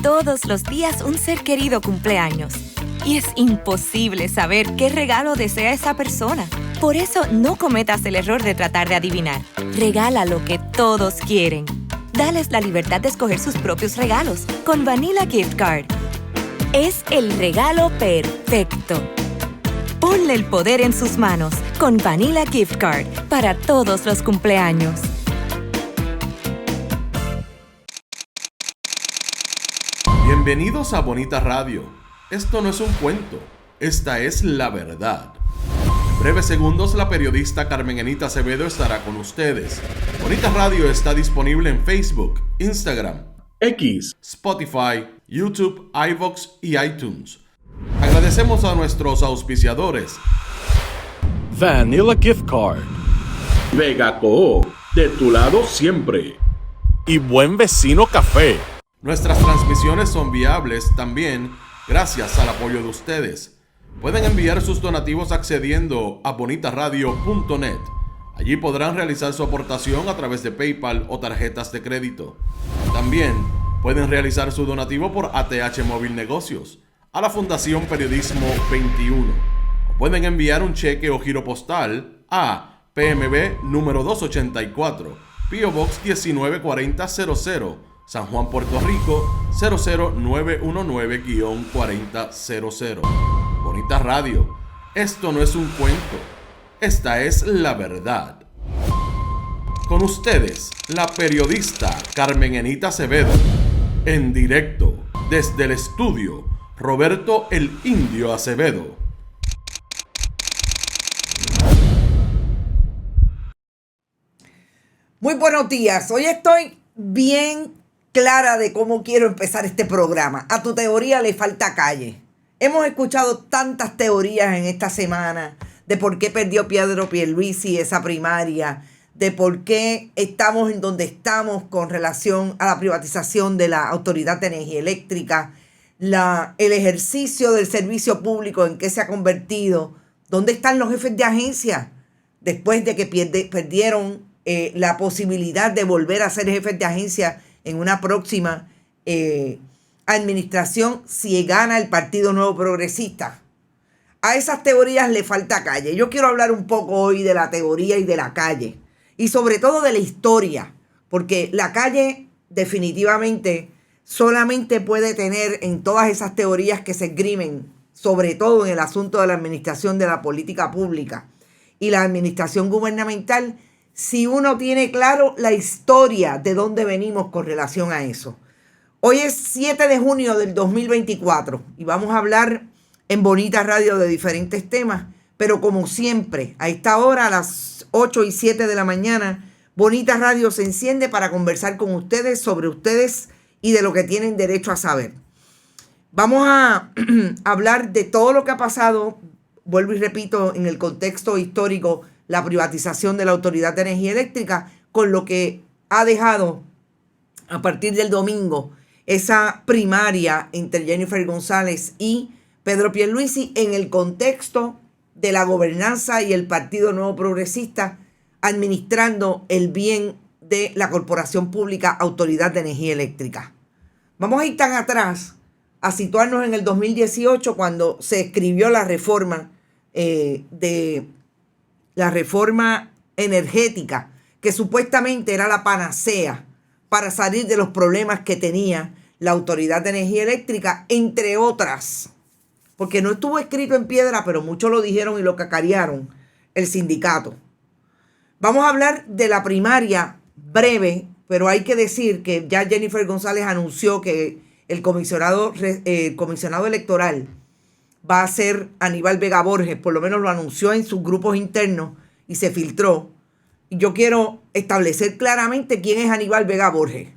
Todos los días un ser querido cumpleaños. Y es imposible saber qué regalo desea esa persona. Por eso no cometas el error de tratar de adivinar. Regala lo que todos quieren. Dales la libertad de escoger sus propios regalos con Vanilla Gift Card. Es el regalo perfecto. Ponle el poder en sus manos con Vanilla Gift Card para todos los cumpleaños. Bienvenidos a Bonita Radio. Esto no es un cuento, esta es la verdad. En breves segundos, la periodista Carmen Enita Acevedo estará con ustedes. Bonita Radio está disponible en Facebook, Instagram, X, Spotify, YouTube, iVoox y iTunes. Agradecemos a nuestros auspiciadores. Vanilla Gift Card, Vega Coop, de tu lado siempre. y Buen Vecino Café. Nuestras transmisiones son viables también gracias al apoyo de ustedes. Pueden enviar sus donativos accediendo a bonitaradio.net. Allí podrán realizar su aportación a través de PayPal o tarjetas de crédito. También pueden realizar su donativo por ATH Móvil Negocios a la Fundación Periodismo 21. O pueden enviar un cheque o giro postal a PMB número 284, P.O. Box 194000, San Juan, Puerto Rico 00919-4000. Bonita Radio, esto no es un cuento, esta es la verdad. Con ustedes, la periodista Carmen Enita Acevedo, en directo desde el estudio Roberto el Indio Acevedo. Muy buenos días, hoy estoy bien clara de cómo quiero empezar este programa. A tu teoría le falta calle. Hemos escuchado tantas teorías en esta semana de por qué perdió Pedro Pierluisi esa primaria, de por qué estamos en donde estamos con relación a la privatización de la Autoridad de Energía Eléctrica, el ejercicio del servicio público en qué se ha convertido, dónde están los jefes de agencia después de que perdieron la posibilidad de volver a ser jefes de agencia en una próxima administración si gana el Partido Nuevo Progresista. A esas teorías le falta calle. Yo quiero hablar un poco hoy de la teoría y de la calle, y sobre todo de la historia, porque la calle definitivamente solamente puede tener en todas esas teorías que se esgrimen, sobre todo en el asunto de la administración de la política pública y la administración gubernamental, si uno tiene claro la historia de dónde venimos con relación a eso. Hoy es 7 de junio del 2024 y vamos a hablar en Bonita Radio de diferentes temas, pero como siempre, a esta hora, a las 8 y 7 de la mañana, Bonita Radio se enciende para conversar con ustedes sobre ustedes y de lo que tienen derecho a saber. Vamos a hablar de todo lo que ha pasado, vuelvo y repito, en el contexto histórico, la privatización de la Autoridad de Energía Eléctrica, con lo que ha dejado a partir del domingo esa primaria entre Jennifer González y Pedro Pierluisi en el contexto de la gobernanza y el Partido Nuevo Progresista administrando el bien de la Corporación Pública Autoridad de Energía Eléctrica. Vamos a ir tan atrás, a situarnos en el 2018 cuando se escribió la reforma la reforma energética, que supuestamente era la panacea para salir de los problemas que tenía la Autoridad de Energía Eléctrica, entre otras, porque no estuvo escrito en piedra, pero muchos lo dijeron y lo cacarearon, el sindicato. Vamos a hablar de la primaria breve, pero hay que decir que ya Jennifer González anunció que el comisionado electoral va a ser Aníbal Vega Borges, por lo menos lo anunció en sus grupos internos y se filtró. Y yo quiero establecer claramente quién es Aníbal Vega Borges.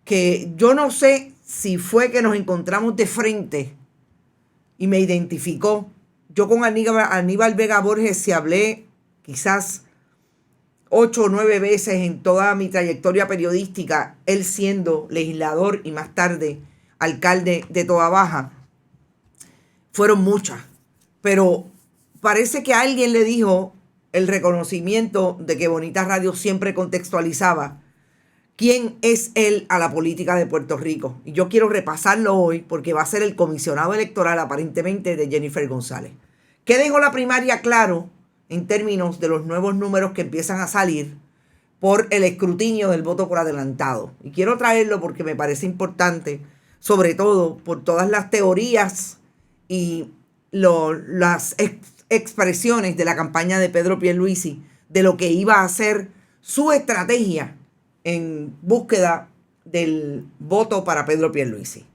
Que yo no sé si fue que nos encontramos de frente y me identificó. Yo con Aníbal Vega Borges si hablé quizás 8 o 9 veces en toda mi trayectoria periodística, él siendo legislador y más tarde alcalde de Toabaja. Fueron muchas, pero parece que alguien le dijo el reconocimiento de que Bonita Radio siempre contextualizaba quién es él a la política de Puerto Rico. Y yo quiero repasarlo hoy porque va a ser el comisionado electoral aparentemente de Jennifer González. ¿Qué dejó la primaria claro en términos de los nuevos números que empiezan a salir por el escrutinio del voto por adelantado? Y quiero traerlo porque me parece importante, sobre todo por todas las teorías y las expresiones de la campaña de Pedro Pierluisi de lo que iba a ser su estrategia en búsqueda del voto para Pedro Pierluisi.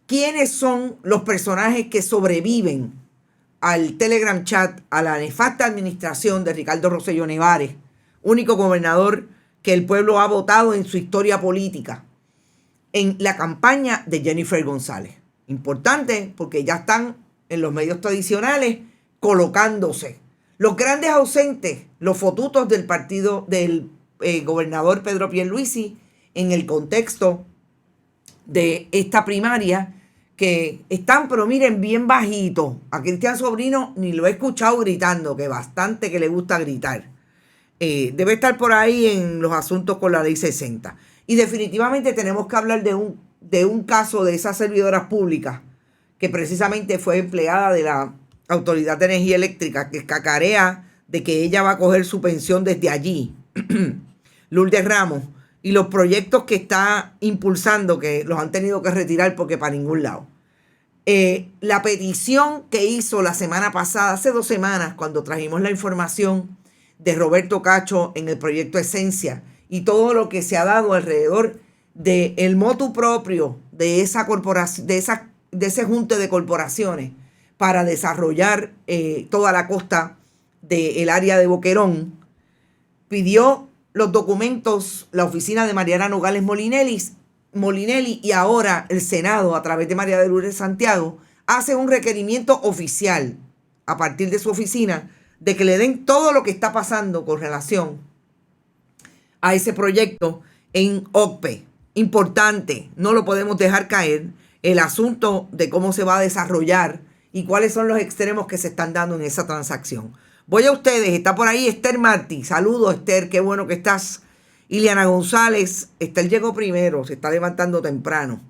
¿Quiénes son los personajes que sobreviven al Telegram chat, a la nefasta administración de Ricardo Rosselló Nevares, único gobernador que el pueblo ha votado en su historia política, en la campaña de Jennifer González? Importante porque ya están en los medios tradicionales colocándose los grandes ausentes, los fotutos del partido del gobernador Pedro Pierluisi en el contexto de esta primaria, que están, pero miren, bien bajito. A Cristian Sobrino ni lo he escuchado gritando, que bastante que le gusta gritar. Debe estar por ahí en los asuntos con la ley 60. Y definitivamente tenemos que hablar de un caso de esas servidoras públicas que precisamente fue empleada de la Autoridad de Energía Eléctrica, que cacarea de que ella va a coger su pensión desde allí. Lourdes Ramos, y los proyectos que está impulsando, que los han tenido que retirar porque para ningún lado. La petición que hizo la semana pasada, hace 2 semanas, cuando trajimos la información de Roberto Cacho en el proyecto Esencia y todo lo que se ha dado alrededor del motu propio de esa corporación, de ese junte de corporaciones para desarrollar toda la costa del área de Boquerón, pidió los documentos la oficina de Mariana Nogales Molinelli, y ahora el Senado, a través de María de Lourdes Santiago, hace un requerimiento oficial a partir de su oficina de que le den todo lo que está pasando con relación a ese proyecto en OCPE. Importante, no lo podemos dejar caer, el asunto de cómo se va a desarrollar y cuáles son los extremos que se están dando en esa transacción. Voy a ustedes, está por ahí Esther Martí. Saludos, Esther, qué bueno que estás. Iliana González, Esther llegó primero, se está levantando temprano.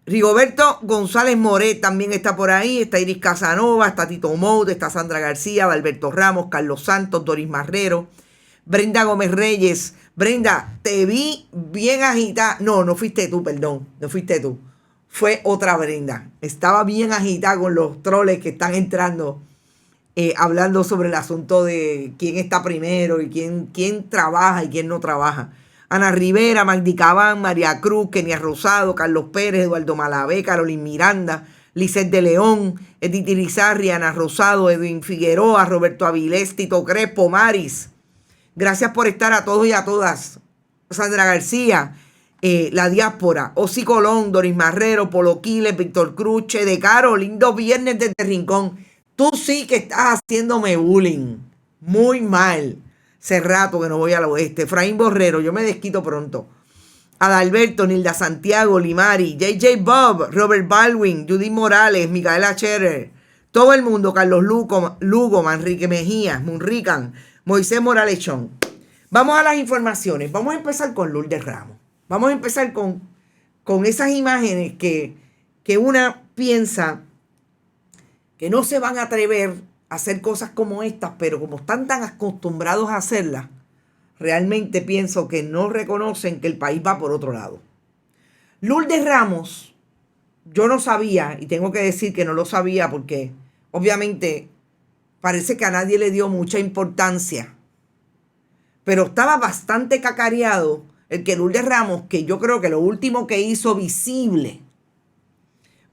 Rigoberto González Moret también está por ahí. Está Iris Casanova, está Tito Mout, está Sandra García, Alberto Ramos, Carlos Santos, Doris Marrero, Brenda Gómez Reyes. Brenda, te vi bien agitada. No fuiste tú, perdón, no fuiste tú. Fue otra Brenda. Estaba bien agitada con los troles que están entrando, hablando sobre el asunto de quién está primero y quién trabaja y quién no trabaja. Ana Rivera, Magdi Cabán, María Cruz, Kenia Rosado, Carlos Pérez, Eduardo Malavé, Carolín Miranda, Lisset de León, Edith Irizarry, Ana Rosado, Edwin Figueroa, Roberto Avilés, Tito Crespo, Maris. Gracias por estar a todos y a todas. Sandra García, La Diáspora, Osi Colón, Doris Marrero, Polo Quiles, Víctor Cruz, Che de Caro, lindo viernes desde Rincón. Tú sí que estás haciéndome bullying. Muy mal. Hace rato que no voy al oeste. Efraín Borrero, yo me desquito pronto. Adalberto, Nilda Santiago, Limari, JJ Bob, Robert Baldwin, Judith Morales, Micaela Scherer, todo el mundo, Carlos Lugo, Manrique Mejía, Munrican, Moisés Moralechón. Vamos a las informaciones. Vamos a empezar con Lourdes Ramos. Vamos a empezar con esas imágenes que una piensa que no se van a atrever a hacer cosas como estas, pero como están tan acostumbrados a hacerlas, realmente pienso que no reconocen que el país va por otro lado. Lourdes Ramos, yo no sabía, y tengo que decir que no lo sabía porque obviamente parece que a nadie le dio mucha importancia, pero estaba bastante cacareado el que Lourdes Ramos, que yo creo que lo último que hizo visible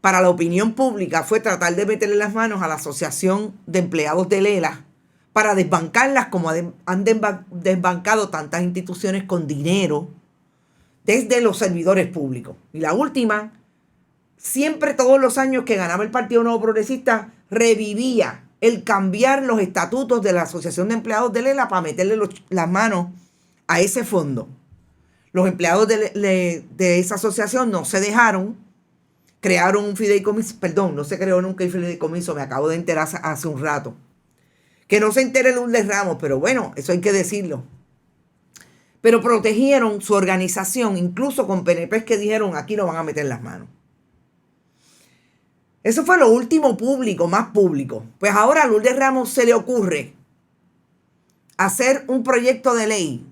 para la opinión pública fue tratar de meterle las manos a la Asociación de Empleados de Lela para desbancarlas como han desbancado tantas instituciones con dinero desde los servidores públicos. Y la última, siempre todos los años que ganaba el Partido Nuevo Progresista, revivía el cambiar los estatutos de la Asociación de Empleados de Lela para meterle las manos a ese fondo. Los empleados de esa asociación no se dejaron, crearon un fideicomiso, perdón, no se creó nunca el fideicomiso, me acabo de enterar hace un rato. Que no se entere Lourdes Ramos, pero bueno, eso hay que decirlo. pero protegieron su organización, incluso con PNPs que dijeron, aquí no van a meter las manos. Eso fue lo último público, más público. Pues ahora a Lourdes Ramos se le ocurre hacer un proyecto de ley,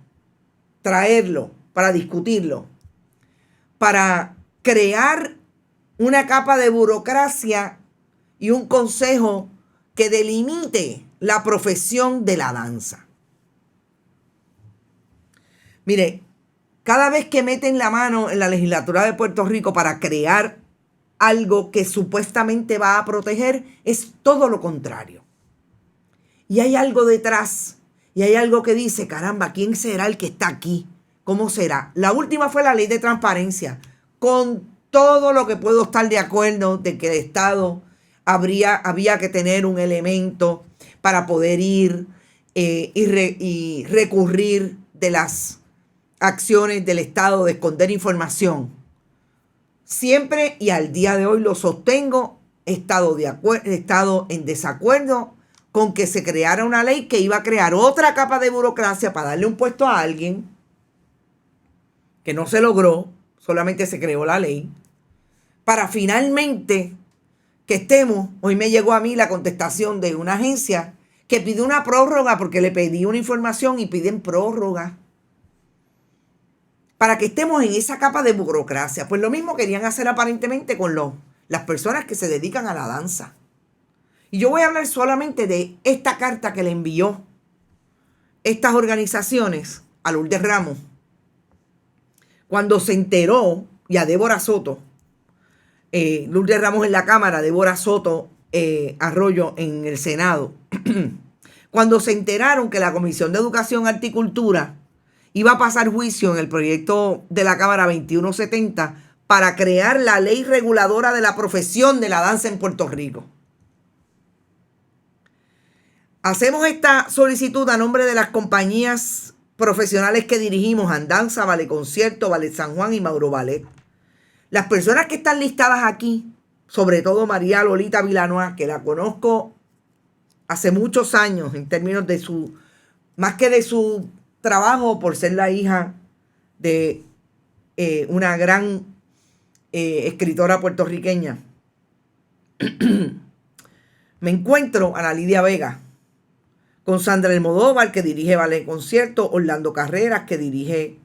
traerlo para discutirlo, para crear una capa de burocracia y un consejo que delimite la profesión de la danza. Mire, cada vez que meten la mano en la legislatura de Puerto Rico para crear algo que supuestamente va a proteger, es todo lo contrario. Y hay algo detrás, y hay algo que dice, caramba, ¿quién será el que está aquí? ¿Cómo será? La última fue la ley de transparencia, con todo lo que puedo estar de acuerdo de que el Estado había que tener un elemento para poder ir y recurrir de las acciones del Estado de esconder información. Siempre y al día de hoy lo sostengo, he estado en desacuerdo con que se creara una ley que iba a crear otra capa de burocracia para darle un puesto a alguien, que no se logró, solamente se creó la ley, para finalmente que estemos, hoy me llegó a mí la contestación de una agencia que pidió una prórroga porque le pedí una información y piden prórroga para que estemos en esa capa de burocracia. Pues lo mismo querían hacer aparentemente con las personas que se dedican a la danza. Y yo voy a hablar solamente de esta carta que le envió estas organizaciones a Lourdes Ramos cuando se enteró, y a Débora Soto, Lourdes Ramos en la Cámara, Débora Soto Arroyo en el Senado, cuando se enteraron que la Comisión de Educación, Arte y Cultura iba a pasar juicio en el proyecto de la Cámara 2170 para crear la ley reguladora de la profesión de la danza en Puerto Rico. Hacemos esta solicitud a nombre de las compañías profesionales que dirigimos, Andanza, Ballet Concierto, Ballet San Juan y Mauro Ballet. Las personas que están listadas aquí, sobre todo María Lolita Villanueva, que la conozco hace muchos años en términos de más que de su trabajo por ser la hija de una gran escritora puertorriqueña. Me encuentro a la Lidia Vega, con Sandra Almodóvar, que dirige Ballet Concierto, Orlando Carreras, que dirige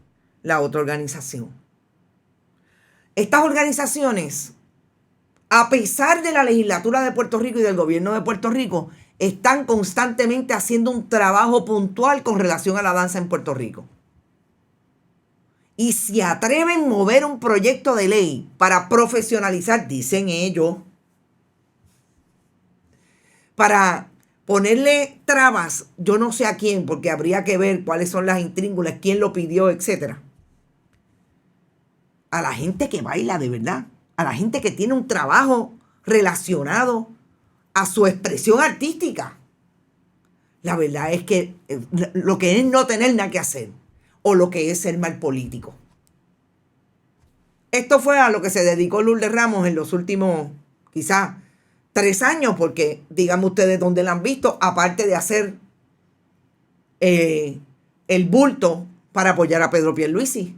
la otra organización. Estas organizaciones, a pesar de la legislatura de Puerto Rico y del gobierno de Puerto Rico, están constantemente haciendo un trabajo puntual con relación a la danza en Puerto Rico. Y se atreven a mover un proyecto de ley para profesionalizar, dicen ellos, para ponerle trabas, yo no sé a quién, porque habría que ver cuáles son las intríngulas, quién lo pidió, etcétera. A la gente que baila de verdad, a la gente que tiene un trabajo relacionado a su expresión artística. La verdad es que lo que es no tener nada que hacer, o lo que es ser mal político. Esto fue a lo que se dedicó Lourdes Ramos en los últimos, quizás, 3 años, porque díganme ustedes dónde la han visto, aparte de hacer el bulto para apoyar a Pedro Pierluisi.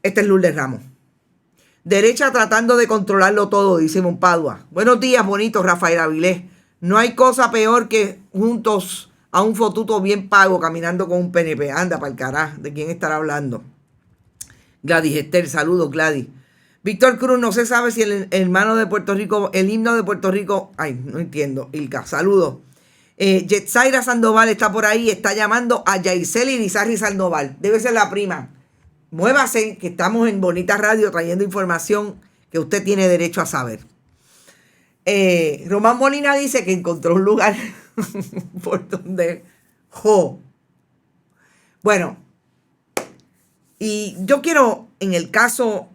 Este es Lourdes Ramos. Derecha tratando de controlarlo todo, dice Monpadua. Buenos días, bonito Rafael Avilés. No hay cosa peor que juntos a un fotuto bien pago caminando con un PNP. Anda pa'l carajo, ¿de quién estará hablando? Gladys Esther, saludos Gladys. Víctor Cruz, no se sabe si el hermano de Puerto Rico, el himno de Puerto Rico, ay, no entiendo, Ilka, saludos. Yetzaira Sandoval está por ahí, está llamando a Yaiseli Irizarry Sandoval, debe ser la prima. Muévase, que estamos en Bonita Radio trayendo información que usted tiene derecho a saber. Román Molina dice que encontró un lugar por donde Bueno, y yo quiero, en el caso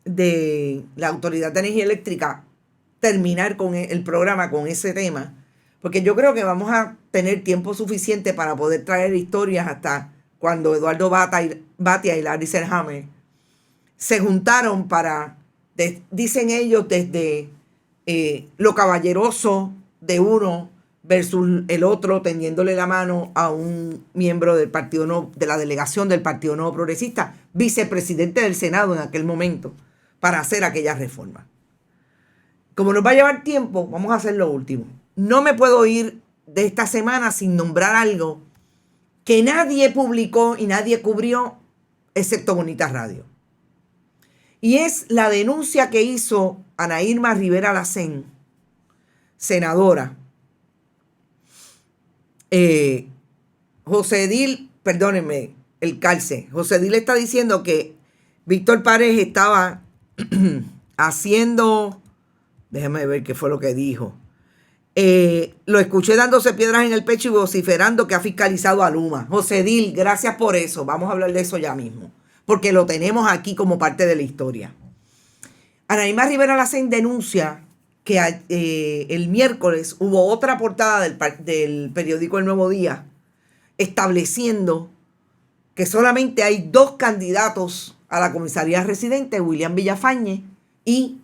de la Autoridad de Energía Eléctrica, terminar con el programa con ese tema, porque yo creo que vamos a tener tiempo suficiente para poder traer historias hasta cuando Eduardo Batia y Larry Selhammer se juntaron para, dicen ellos, desde lo caballeroso de uno versus el otro tendiéndole la mano a un miembro del Partido Nuevo, de la delegación del Partido Nuevo Progresista, vicepresidente del Senado en aquel momento, para hacer aquella reforma. Como nos va a llevar tiempo, vamos a hacer lo último. No me puedo ir de esta semana sin nombrar algo que nadie publicó y nadie cubrió, excepto Bonita Radio. Y es la denuncia que hizo Ana Irma Rivera Lacén, senadora. José Edil, perdónenme, el calce. José Edil está diciendo que Víctor Párez estaba haciendo, déjame ver qué fue lo que dijo. Lo escuché dándose piedras en el pecho y vociferando que ha fiscalizado a Luma. José Edil, gracias por eso. Vamos a hablar de eso ya mismo, porque lo tenemos aquí como parte de la historia. Ana Irma Rivera Lacén denuncia que el miércoles hubo otra portada del periódico El Nuevo Día estableciendo que solamente hay 2 candidatos a la comisaría residente, William Villafañe y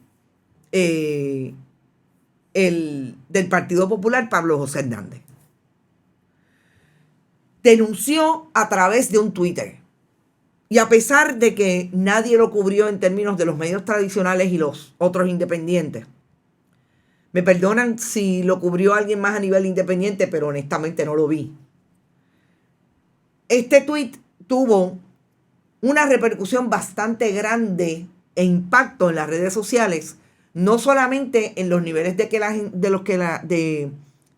el del Partido Popular, Pablo José Hernández. Denunció a través de un Twitter. Y a pesar de que nadie lo cubrió en términos de los medios tradicionales y los otros independientes, me perdonan si lo cubrió alguien más a nivel independiente, pero honestamente no lo vi. Este tweet tuvo una repercusión bastante grande e impacto en las redes sociales, no solamente en los niveles de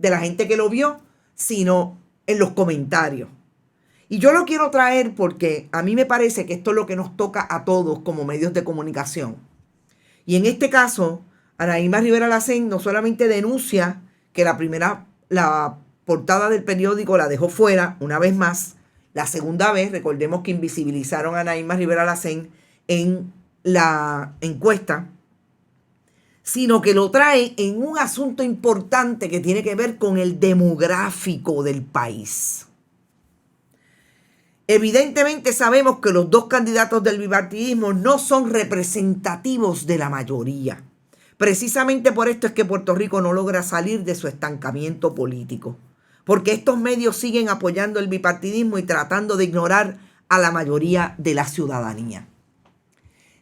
la gente que lo vio, sino en los comentarios. Y yo lo quiero traer porque a mí me parece que esto es lo que nos toca a todos como medios de comunicación. Y en este caso, Ana Irma Rivera Lacén no solamente denuncia que la portada del periódico la dejó fuera una vez más. La segunda vez, recordemos que invisibilizaron a Ana Irma Rivera Lacén en la encuesta, sino que lo trae en un asunto importante que tiene que ver con el demográfico del país. Evidentemente sabemos que los 2 candidatos del bipartidismo no son representativos de la mayoría. Precisamente por esto es que Puerto Rico no logra salir de su estancamiento político, porque estos medios siguen apoyando el bipartidismo y tratando de ignorar a la mayoría de la ciudadanía.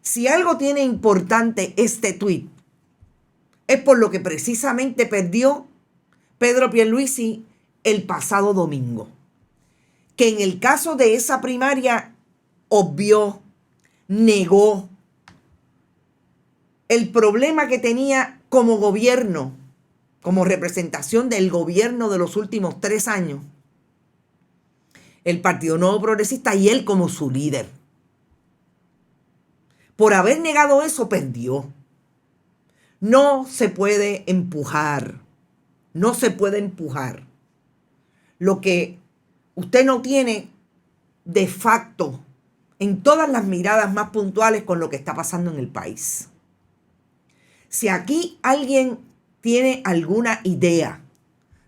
Si algo tiene importante este tuit, es por lo que precisamente perdió Pedro Pierluisi el pasado domingo, que en el caso de esa primaria obvió, negó el problema que tenía como gobierno, como representación del gobierno de los últimos 3 años, el Partido Nuevo Progresista y él como su líder. Por haber negado eso, perdió. No se puede empujar. No se puede empujar lo que usted no tiene de facto en todas las miradas más puntuales con lo que está pasando en el país. Si aquí alguien tiene alguna idea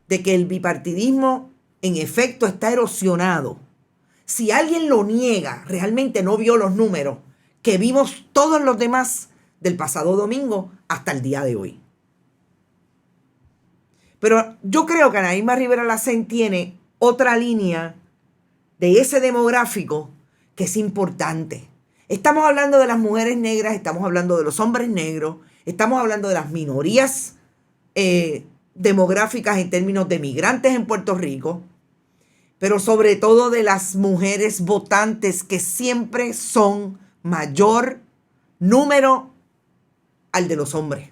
de que el bipartidismo en efecto está erosionado, si alguien lo niega, realmente no vio los números que vimos todos los demás del pasado domingo hasta el día de hoy. Pero yo creo que Ana Irma Rivera Lacén tiene otra línea de ese demográfico que es importante. Estamos hablando de las mujeres negras, estamos hablando de los hombres negros, estamos hablando de las minorías demográficas en términos de migrantes en Puerto Rico, pero sobre todo de las mujeres votantes que siempre son mayor número al de los hombres.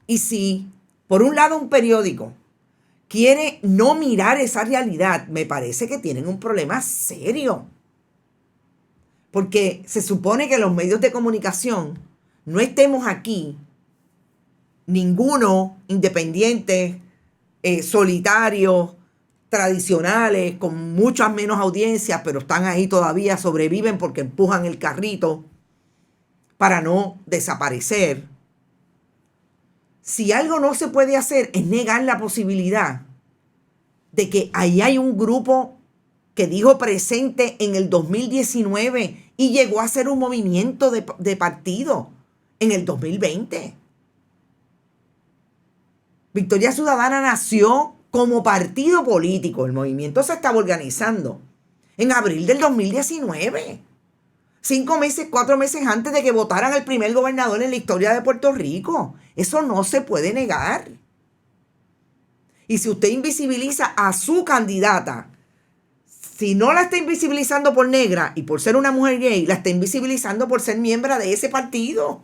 Y si, por un lado, un periódico quiere no mirar esa realidad, me parece que tienen un problema serio. Porque se supone que los medios de comunicación no estemos aquí, ninguno independiente, solitarios, tradicionales, con muchas menos audiencias, pero están ahí todavía, sobreviven porque empujan el carrito para no desaparecer. Si algo no se puede hacer es negar la posibilidad de que ahí hay un grupo que dijo presente en el 2019 y llegó a ser un movimiento de partido en el 2020. Victoria Ciudadana nació como partido político. El movimiento se estaba organizando en abril del 2019. 5 meses, 4 meses antes de que votaran al primer gobernador en la historia de Puerto Rico. Eso no se puede negar. Y si usted invisibiliza a su candidata, si no la está invisibilizando por negra y por ser una mujer gay, la está invisibilizando por ser miembro de ese partido.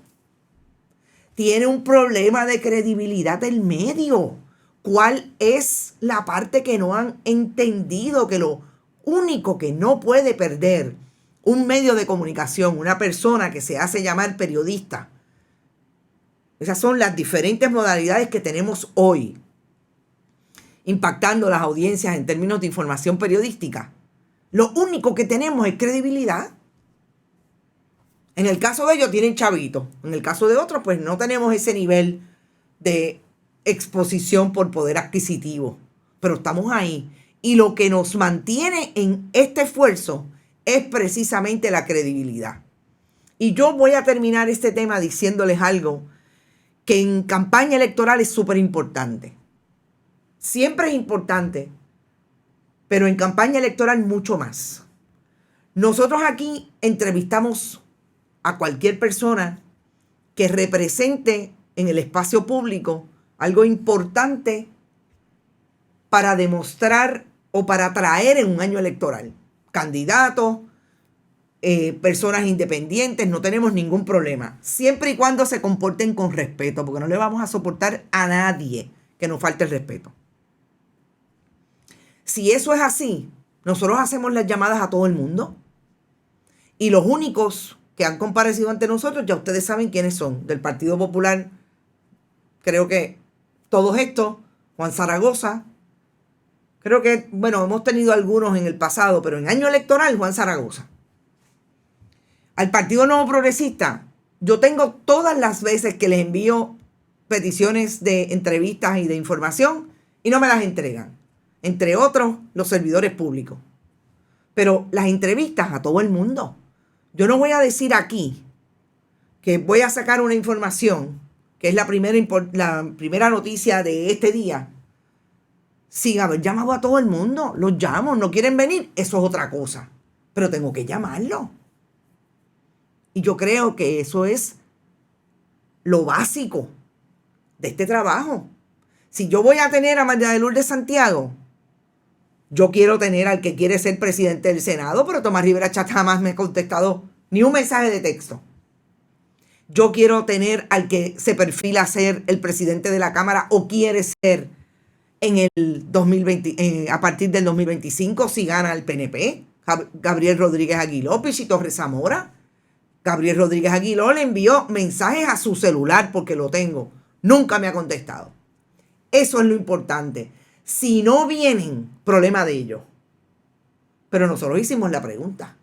Tiene un problema de credibilidad del medio. ¿Cuál es la parte que no han entendido? Que lo único que no puede perder un medio de comunicación, una persona que se hace llamar periodista, esas son las diferentes modalidades que tenemos hoy, impactando las audiencias en términos de información periodística. Lo único que tenemos es credibilidad. En el caso de ellos tienen chavitos. En el caso de otros, pues no tenemos ese nivel de exposición por poder adquisitivo. Pero estamos ahí. Y lo que nos mantiene en este esfuerzo es precisamente la credibilidad. Y yo voy a terminar este tema diciéndoles algo que en campaña electoral es súper importante. Siempre es importante, pero en campaña electoral mucho más. Nosotros aquí entrevistamos a cualquier persona que represente en el espacio público algo importante para demostrar o para atraer en un año electoral. Candidatos, personas independientes, no tenemos ningún problema. Siempre y cuando se comporten con respeto, porque no le vamos a soportar a nadie que nos falte el respeto. Si eso es así, nosotros hacemos las llamadas a todo el mundo. Y los únicos que han comparecido ante nosotros, ya ustedes saben quiénes son. Del Partido Popular, creo que todos estos, Juan Zaragoza. Creo que, bueno, hemos tenido algunos en el pasado, pero en año electoral, Juan Zaragoza. Al Partido Nuevo Progresista, yo tengo todas las veces que les envío peticiones de entrevistas y de información y no me las entregan. Entre otros, los servidores públicos. Pero las entrevistas a todo el mundo. Yo no voy a decir aquí que voy a sacar una información, que es la primera noticia de este día, sin haber llamado a todo el mundo. Los llamo, no quieren venir, eso es otra cosa. Pero tengo que llamarlo. Y yo creo que eso es lo básico de este trabajo. Si yo voy a tener a María de Lourdes Santiago, yo quiero tener al que quiere ser presidente del Senado, pero Tomás Rivera Chat jamás me ha contestado ni un mensaje de texto. Yo quiero tener al que se perfila a ser el presidente de la Cámara o quiere ser en el 2020, a partir del 2025, si gana el PNP, Gabriel Rodríguez Aguiló, Pichi Torres Zamora. Gabriel Rodríguez Aguiló le envió mensajes a su celular porque lo tengo. Nunca me ha contestado. Eso es lo importante. Si no vienen, problema de ellos. Pero nosotros hicimos la pregunta.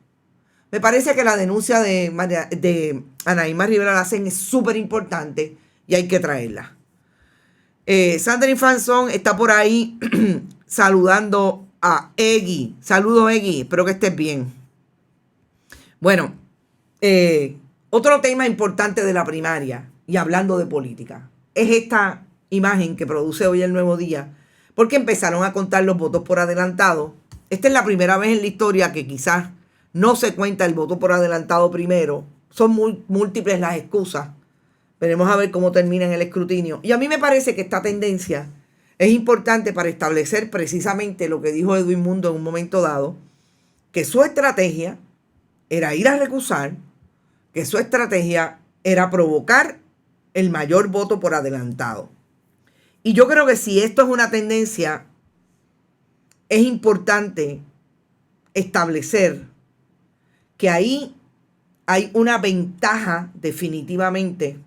Me parece que la denuncia de Anaíma Rivera Lacén es súper importante y hay que traerla. Sandrine Fanzón está por ahí saludando a Eggy. Saludos, Eggy. Espero que estés bien. Bueno, otro tema importante de la primaria y hablando de política es esta imagen que produce hoy El Nuevo Día, porque empezaron a contar los votos por adelantado. Esta es la primera vez en la historia que quizás no se cuenta el voto por adelantado primero. Son muy múltiples las excusas. Veremos a ver cómo termina en el escrutinio. Y a mí me parece que esta tendencia es importante para establecer precisamente lo que dijo Edwin Mundo en un momento dado, que su estrategia era ir a recusar, que su estrategia era provocar el mayor voto por adelantado. Y yo creo que si esto es una tendencia, es importante establecer que ahí hay una ventaja definitivamente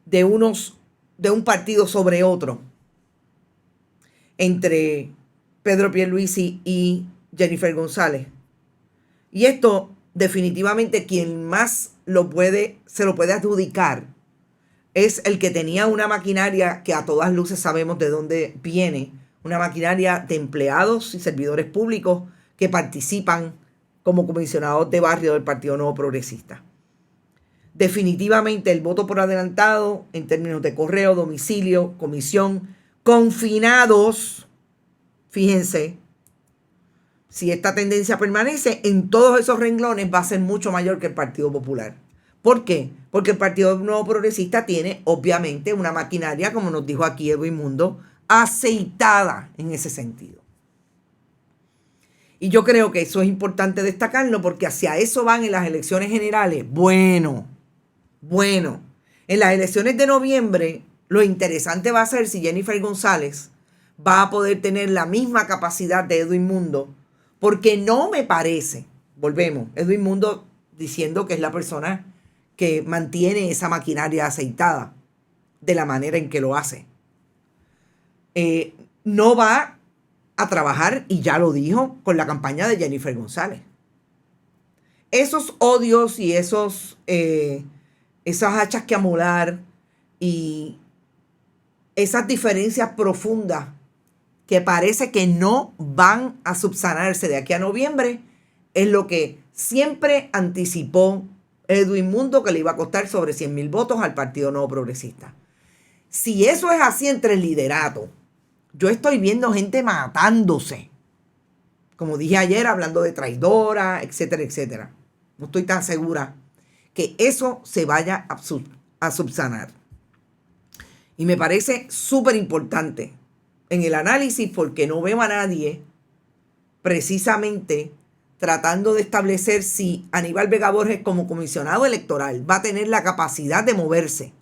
de un partido sobre otro entre Pedro Pierluisi y Jennifer González. Y esto definitivamente quien más se lo puede adjudicar es el que tenía una maquinaria que a todas luces sabemos de dónde viene, una maquinaria de empleados y servidores públicos que participan como comisionados de barrio del Partido Nuevo Progresista. definitivamente el voto por adelantado en términos de correo, domicilio, comisión, confinados, fíjense, si esta tendencia permanece, en todos esos renglones va a ser mucho mayor que el Partido Popular. ¿Por qué? Porque el Partido Nuevo Progresista tiene, obviamente, una maquinaria, como nos dijo aquí Edwin Mundo, aceitada en ese sentido. Y yo creo que eso es importante destacarlo porque hacia eso van en las elecciones generales. Bueno, en las elecciones de noviembre, lo interesante va a ser si Jennifer González va a poder tener la misma capacidad de Edwin Mundo, porque no me parece, volvemos, Edwin Mundo diciendo que es la persona que mantiene esa maquinaria aceitada de la manera en que lo hace. No va a trabajar, y ya lo dijo, con la campaña de Jennifer González. Esos odios y esas hachas que amolar y esas diferencias profundas que parece que no van a subsanarse de aquí a noviembre, es lo que siempre anticipó Edwin Mundo, que le iba a costar sobre 100,000 votos al Partido Nuevo Progresista. Si eso es así entre el liderato, yo estoy viendo gente matándose. Como dije ayer, hablando de traidora, etcétera, etcétera. No estoy tan segura que eso se vaya a subsanar. Y me parece súper importante en el análisis porque no veo a nadie precisamente tratando de establecer si Aníbal Vega Borges como comisionado electoral va a tener la capacidad de moverse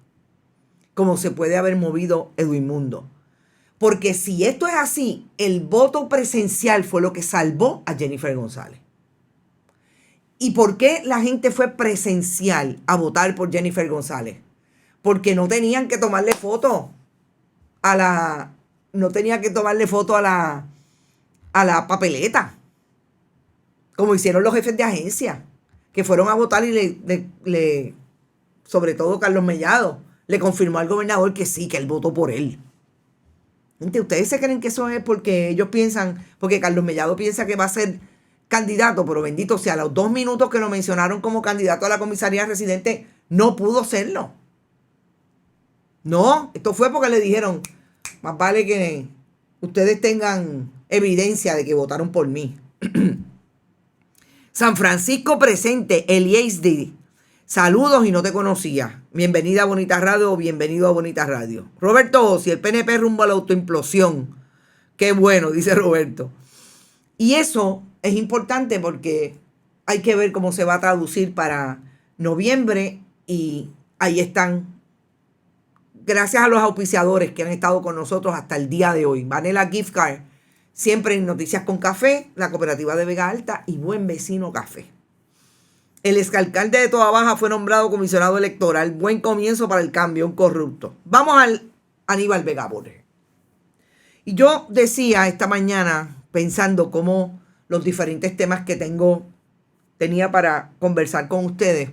como se puede haber movido Edwin Mundo. Porque si esto es así, el voto presencial fue lo que salvó a Jennifer González. ¿Y por qué la gente fue presencial a votar por Jennifer González? Porque no tenían que tomarle foto a la papeleta, como hicieron los jefes de agencia, que fueron a votar y sobre todo Carlos Mellado, le confirmó al gobernador que sí, que él votó por él. Gente, ¿ustedes se creen que eso es porque ellos piensan, porque Carlos Mellado piensa que va a ser candidato? Pero bendito sea, a los 2 minutos que lo mencionaron como candidato a la comisaría residente, no pudo serlo. No, esto fue porque le dijeron, más vale que ustedes tengan evidencia de que votaron por mí. San Francisco presente, Eliasdi. Saludos y no te conocía. Bienvenida a Bonita Radio o bienvenido a Bonita Radio. Roberto, si el PNP rumbo a la autoimplosión. Qué bueno, dice Roberto. Y eso es importante porque hay que ver cómo se va a traducir para noviembre y ahí están. Gracias a los auspiciadores que han estado con nosotros hasta el día de hoy. Vanilla Gift Card, siempre en Noticias con Café, la Cooperativa de Vega Alta y Buen Vecino Café. El exalcalde de Toa Baja fue nombrado comisionado electoral. Buen comienzo para el cambio, un corrupto. Vamos al Aníbal Vega Borges. Y yo decía esta mañana, pensando cómo los diferentes temas que tenía para conversar con ustedes,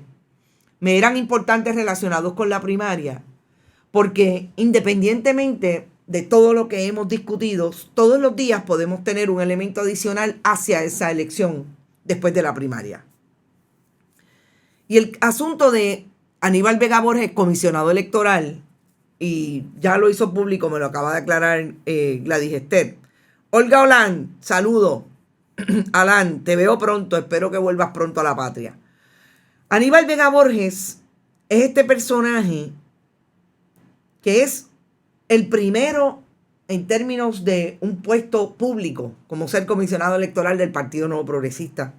me eran importantes relacionados con la primaria, porque independientemente de todo lo que hemos discutido, todos los días podemos tener un elemento adicional hacia esa elección después de la primaria. Y el asunto de Aníbal Vega Borges, comisionado electoral, y ya lo hizo público, me lo acaba de aclarar Gladys Esther. Olga Olán, saludo. Alán, te veo pronto, espero que vuelvas pronto a la patria. Aníbal Vega Borges es este personaje que es el primero en términos de un puesto público, como ser comisionado electoral del Partido Nuevo Progresista,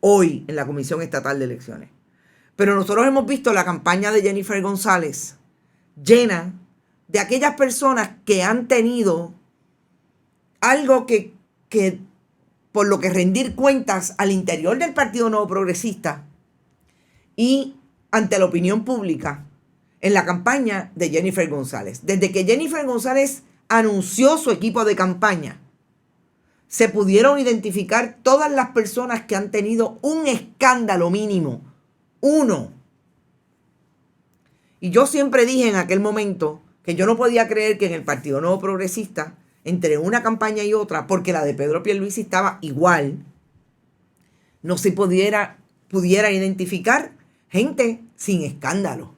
hoy en la Comisión Estatal de Elecciones. Pero nosotros hemos visto la campaña de Jennifer González llena de aquellas personas que han tenido algo que por lo que rendir cuentas al interior del Partido Nuevo Progresista y ante la opinión pública en la campaña de Jennifer González. Desde que Jennifer González anunció su equipo de campaña, se pudieron identificar todas las personas que han tenido un escándalo mínimo. Uno. Y yo siempre dije en aquel momento que yo no podía creer que en el Partido Nuevo Progresista, entre una campaña y otra, porque la de Pedro Pierluisi estaba igual, no se pudiera identificar gente sin escándalo.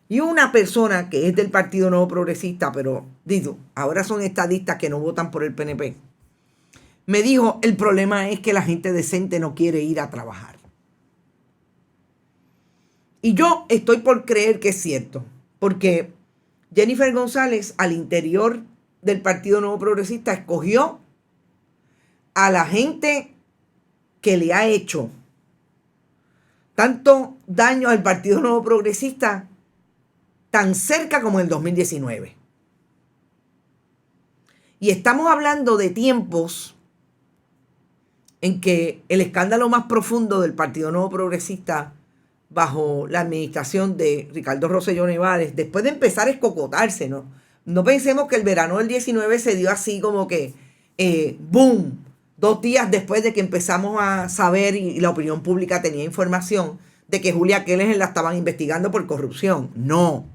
Y una persona que es del Partido Nuevo Progresista, pero digo, ahora son estadistas que no votan por el PNP, me dijo, el problema es que la gente decente no quiere ir a trabajar. Y yo estoy por creer que es cierto, porque Jennifer González al interior del Partido Nuevo Progresista escogió a la gente que le ha hecho tanto daño al Partido Nuevo Progresista tan cerca como en el 2019. Y estamos hablando de tiempos en que el escándalo más profundo del Partido Nuevo Progresista bajo la administración de Ricardo Rosselló Nevares, después de empezar a escocotarse, ¿no? No pensemos que el verano del 19 se dio así como que, boom, 2 días después de que empezamos a saber y la opinión pública tenía información de que Julia Keller la estaban investigando por corrupción. No.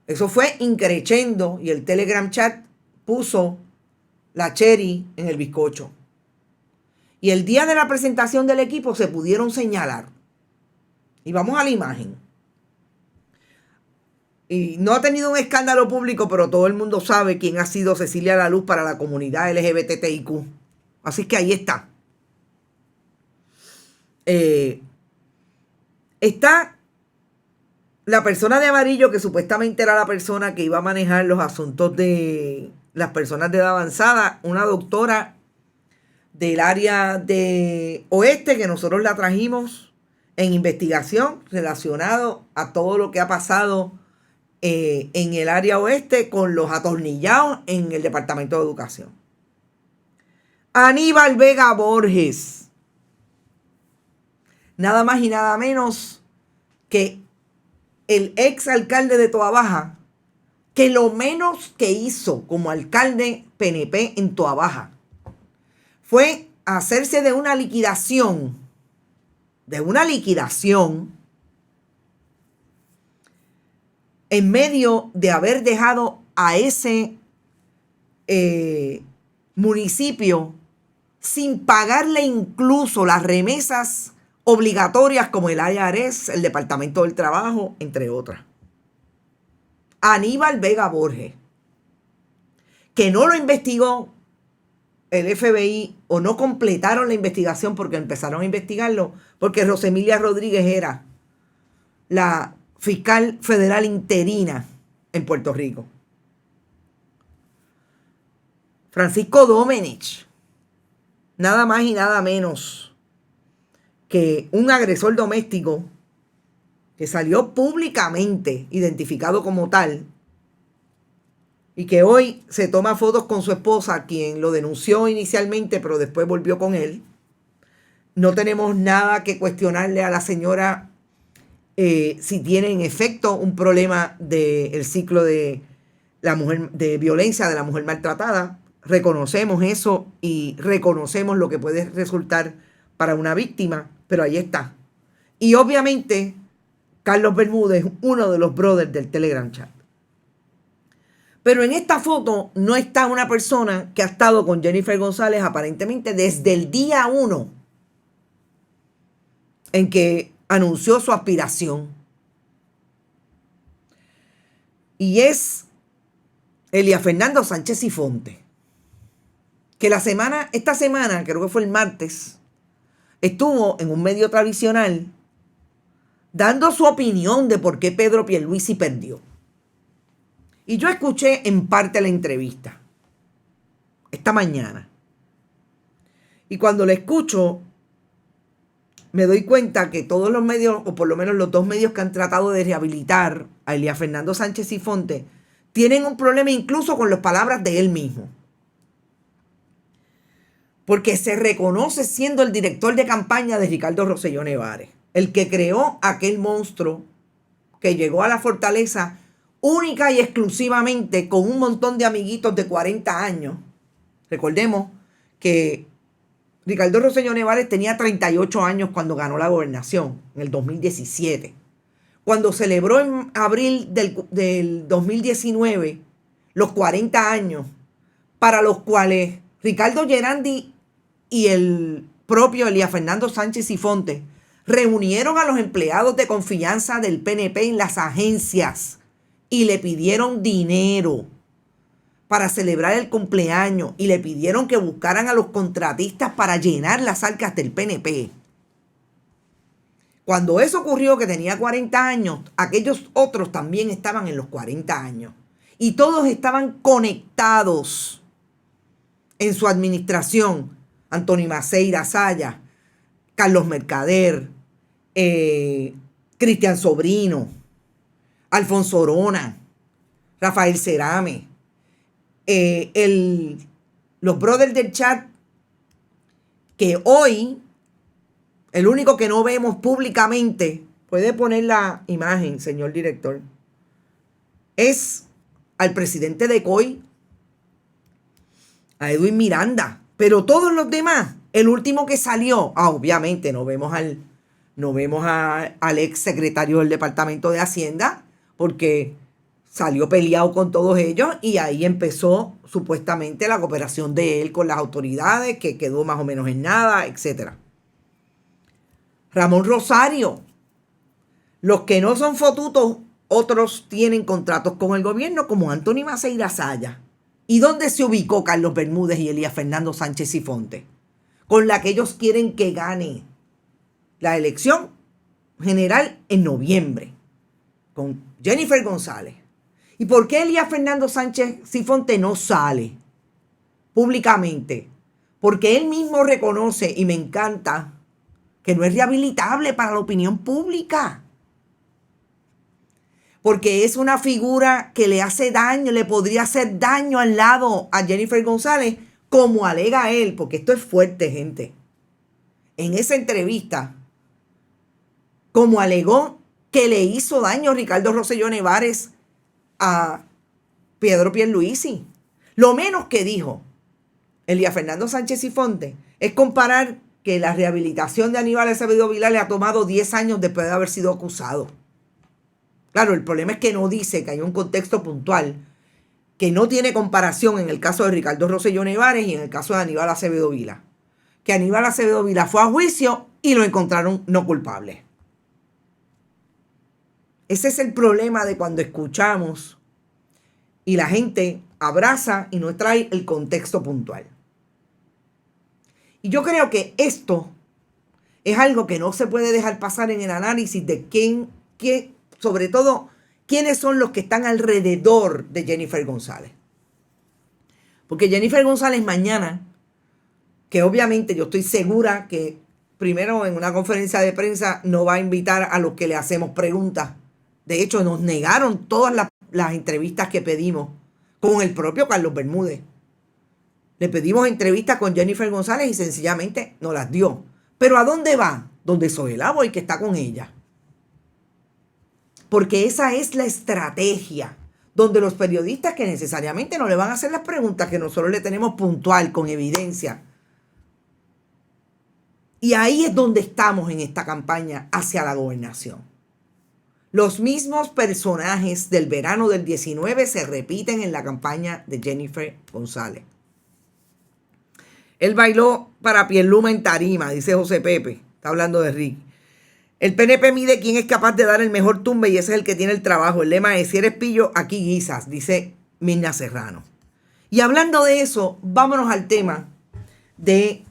Eso fue increchendo y el Telegram chat puso la cherry en el bizcocho. Y el día de la presentación del equipo se pudieron señalar. Y vamos a la imagen. Y no ha tenido un escándalo público, pero todo el mundo sabe quién ha sido Cecilia La Luz para la comunidad LGBTIQ. Así que ahí está. Está la persona de amarillo, que supuestamente era la persona que iba a manejar los asuntos de las personas de edad avanzada, una doctora del área de oeste que nosotros la trajimos en investigación relacionado a todo lo que ha pasado en el área oeste con los atornillados en el Departamento de Educación. Aníbal Vega Borges, nada más y nada menos que el ex alcalde de Toabaja, que lo menos que hizo como alcalde PNP en Toabaja fue hacerse de una liquidación, en medio de haber dejado a ese municipio sin pagarle incluso las remesas obligatorias como el IRS, el Departamento del Trabajo, entre otras. Aníbal Vega Borges, que no lo investigó el FBI o no completaron la investigación porque empezaron a investigarlo, porque Rosemilia Rodríguez era la fiscal federal interina en Puerto Rico. Francisco Domenech, nada más y nada menos que un agresor doméstico que salió públicamente identificado como tal y que hoy se toma fotos con su esposa, quien lo denunció inicialmente, pero después volvió con él. No tenemos nada que cuestionarle a la señora si tiene en efecto un problema del ciclo de la mujer, de violencia de la mujer maltratada. Reconocemos eso y reconocemos lo que puede resultar para una víctima, pero ahí está. Y obviamente Carlos Bermúdez, uno de los brothers del Telegram chat. Pero en esta foto no está una persona que ha estado con Jennifer González aparentemente desde el día 1 en que anunció su aspiración. Y es Elia Fernando Sánchez Sifonte, que esta semana, creo que fue el martes, estuvo en un medio tradicional dando su opinión de por qué Pedro Pierluisi perdió. Y yo escuché en parte la entrevista esta mañana. Y cuando la escucho, me doy cuenta que todos los medios, o por lo menos los 2 medios que han tratado de rehabilitar a Elia Fernando Sánchez Sifonte, tienen un problema incluso con las palabras de él mismo. Porque se reconoce siendo el director de campaña de Ricardo Rosselló Nevares, el que creó aquel monstruo que llegó a la fortaleza única y exclusivamente con un montón de amiguitos de 40 años. Recordemos que Ricardo Rosselló Nevares tenía 38 años cuando ganó la gobernación, en el 2017. Cuando celebró en abril del 2019 los 40 años, para los cuales Ricardo Gerandi y el propio Elia Fernando Sánchez Sifonte reunieron a los empleados de confianza del PNP en las agencias y le pidieron dinero para celebrar el cumpleaños y le pidieron que buscaran a los contratistas para llenar las arcas del PNP. Cuando eso ocurrió, que tenía 40 años, aquellos otros también estaban en los 40 años. Y todos estaban conectados en su administración. Anthony Maceira Saya, Carlos Mercader, Cristian Sobrino, Alfonso Orona, Rafael Cerame, los brothers del chat, que hoy el único que no vemos públicamente, puede poner la imagen, señor director, es al presidente de COI, a Edwin Miranda. Pero todos los demás, el último que salió, obviamente no vemos al ex secretario del Departamento de Hacienda, porque salió peleado con todos ellos y ahí empezó supuestamente la cooperación de él con las autoridades, que quedó más o menos en nada, etcétera. Ramón Rosario. Los que no son fotutos, otros tienen contratos con el gobierno, como Anthony Maceira Saya. ¿Y dónde se ubicó Carlos Bermúdez y Elías Fernando Sánchez Sifonte? Con la que ellos quieren que gane la elección general en noviembre, con Jennifer González. ¿Y por qué Elías Fernando Sánchez Sifonte no sale públicamente? Porque él mismo reconoce, y me encanta, que no es rehabilitable para la opinión pública. Porque es una figura que le hace daño, le podría hacer daño al lado a Jennifer González, como alega él, porque esto es fuerte, gente. En esa entrevista, como alegó que le hizo daño Ricardo Rosselló Nevares a Pedro Pierluisi. Lo menos que dijo Elías Fernando Sánchez Sifonte es comparar que la rehabilitación de Aníbal Acevedo Vilá le ha tomado 10 años después de haber sido acusado. Claro, el problema es que no dice que hay un contexto puntual que no tiene comparación en el caso de Ricardo Rosselló Nevares y en el caso de Aníbal Acevedo Vilá. Que Aníbal Acevedo Vilá fue a juicio y lo encontraron no culpable. Ese es el problema de cuando escuchamos y la gente abraza y no trae el contexto puntual. Y yo creo que esto es algo que no se puede dejar pasar en el análisis de quién, sobre todo, quiénes son los que están alrededor de Jennifer González. Porque Jennifer González mañana, que obviamente yo estoy segura que primero en una conferencia de prensa no va a invitar a los que le hacemos preguntas. De hecho, nos negaron todas las entrevistas que pedimos con el propio Carlos Bermúdez. Le pedimos entrevistas con Jennifer González y sencillamente nos las dio. ¿Pero a dónde va? Donde Zoila Boy, que está con ella. Porque esa es la estrategia, donde los periodistas que necesariamente no le van a hacer las preguntas que nosotros le tenemos puntual, con evidencia. Y ahí es donde estamos en esta campaña hacia la gobernación. Los mismos personajes del verano del 19 se repiten en la campaña de Jennifer González. Él bailó para Pierluma en tarima, dice José Pepe. Está hablando de Rick. El PNP mide quién es capaz de dar el mejor tumbe y ese es el que tiene el trabajo. El lema es: si eres pillo, aquí guisas, dice Mirna Serrano. Y hablando de eso, vámonos al tema de,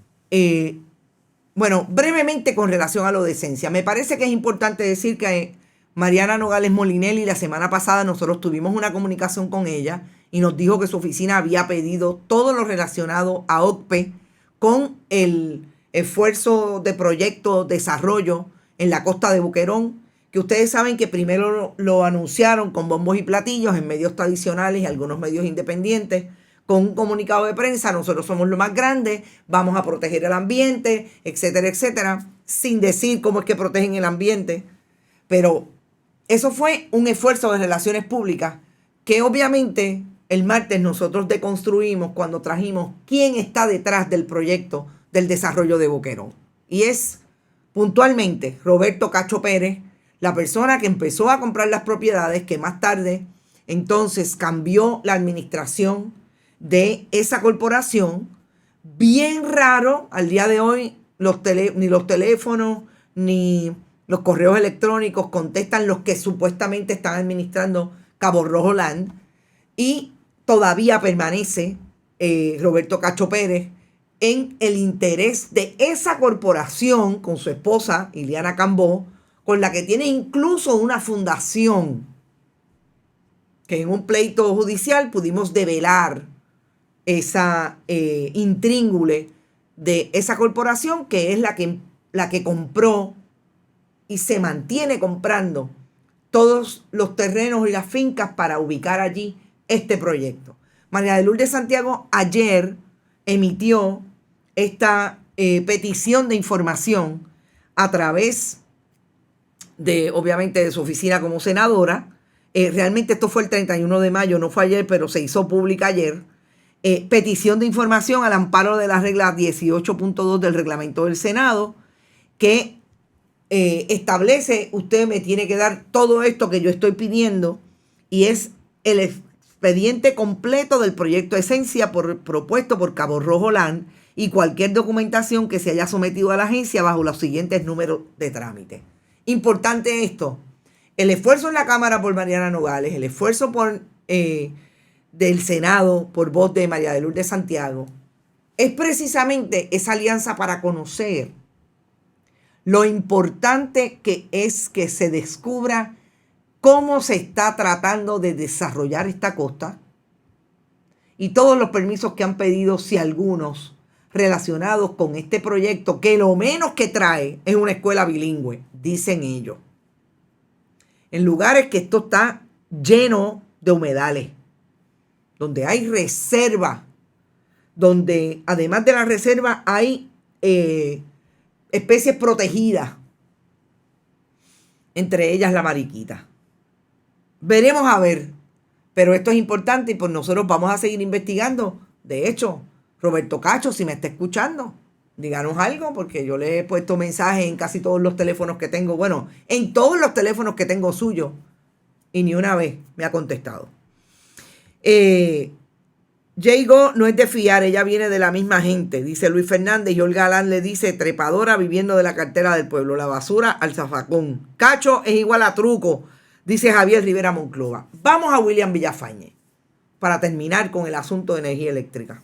brevemente con relación a lo de esencia. Me parece que es importante decir que Mariana Nogales Molinelli, la semana pasada nosotros tuvimos una comunicación con ella y nos dijo que su oficina había pedido todo lo relacionado a OCPE con el esfuerzo de proyecto desarrollo en la costa de Boquerón, que ustedes saben que primero lo anunciaron con bombos y platillos en medios tradicionales y algunos medios independientes, con un comunicado de prensa: nosotros somos lo más grande, vamos a proteger el ambiente, etcétera, etcétera, sin decir cómo es que protegen el ambiente. Pero eso fue un esfuerzo de relaciones públicas que obviamente el martes nosotros deconstruimos cuando trajimos quién está detrás del proyecto del desarrollo de Boquerón. Y es puntualmente Roberto Cacho Pérez, la persona que empezó a comprar las propiedades, que más tarde entonces cambió la administración de esa corporación. Bien raro, al día de hoy ni los teléfonos, ni los correos electrónicos contestan los que supuestamente están administrando Cabo Rojo Land, y todavía permanece Roberto Cacho Pérez en el interés de esa corporación con su esposa Iliana Cambó, con la que tiene incluso una fundación que en un pleito judicial pudimos develar esa intríngulis de esa corporación, que es la que compró y se mantiene comprando todos los terrenos y las fincas para ubicar allí este proyecto. María de Lourdes Santiago ayer emitió esta petición de información a través de, obviamente, de su oficina como senadora. Realmente esto fue el 31 de mayo, no fue ayer, pero se hizo pública ayer. Petición de información al amparo de la regla 18.2 del reglamento del Senado, que establece: usted me tiene que dar todo esto que yo estoy pidiendo, y es el expediente completo del proyecto Esencia propuesto por Cabo Rojo Land y cualquier documentación que se haya sometido a la agencia bajo los siguientes números de trámite. Importante esto: el esfuerzo en la Cámara por Mariana Nogales, el esfuerzo del Senado por voz de María de Lourdes Santiago, es precisamente esa alianza para conocer lo importante que es que se descubra cómo se está tratando de desarrollar esta costa, y todos los permisos que han pedido, si algunos, relacionados con este proyecto, que lo menos que trae es una escuela bilingüe, dicen ellos, en lugares que esto está lleno de humedales, donde hay reserva, donde además de la reserva hay especies protegidas, entre ellas la mariquita. Veremos a ver, pero esto es importante y pues nosotros vamos a seguir investigando. De hecho, Roberto Cacho, si me está escuchando, díganos algo, porque yo le he puesto mensajes en casi todos los teléfonos que tengo, bueno, en todos los teléfonos que tengo suyo, y ni una vez me ha contestado. Jago no es de fiar, ella viene de la misma gente, dice Luis Fernández, y Olga Galán le dice: trepadora viviendo de la cartera del pueblo, la basura al zafacón. Cacho es igual a truco, dice Javier Rivera Monclova. Vamos a William Villafañe para terminar con el asunto de energía eléctrica.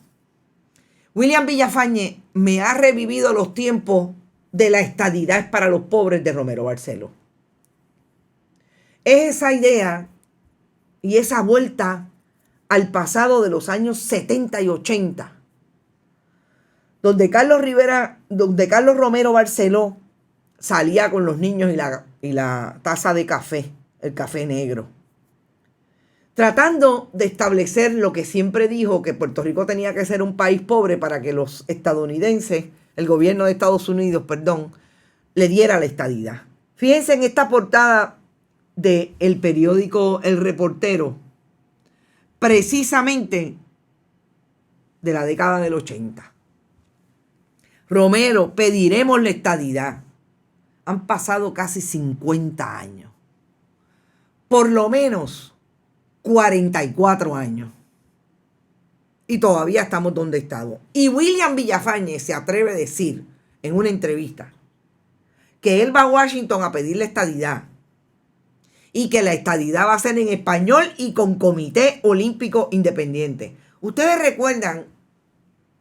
William Villafañe me ha revivido los tiempos de la estadidad para los pobres de Romero Barceló. Es esa idea y esa vuelta al pasado de los años 70 y 80, donde Carlos Romero Barceló salía con los niños y la taza de café, el café negro, tratando de establecer lo que siempre dijo, que Puerto Rico tenía que ser un país pobre para que los estadounidenses, el gobierno de Estados Unidos, le diera la estadidad. Fíjense en esta portada del periódico El Reportero, precisamente de la década del 80. Romero, pediremos la estadidad. Han pasado casi 50 años. Por lo menos 44 años. Y todavía estamos donde estamos. Y William Villafañe se atreve a decir en una entrevista que él va a Washington a pedir la estadidad, y que la estadidad va a ser en español y con Comité Olímpico Independiente. Ustedes recuerdan,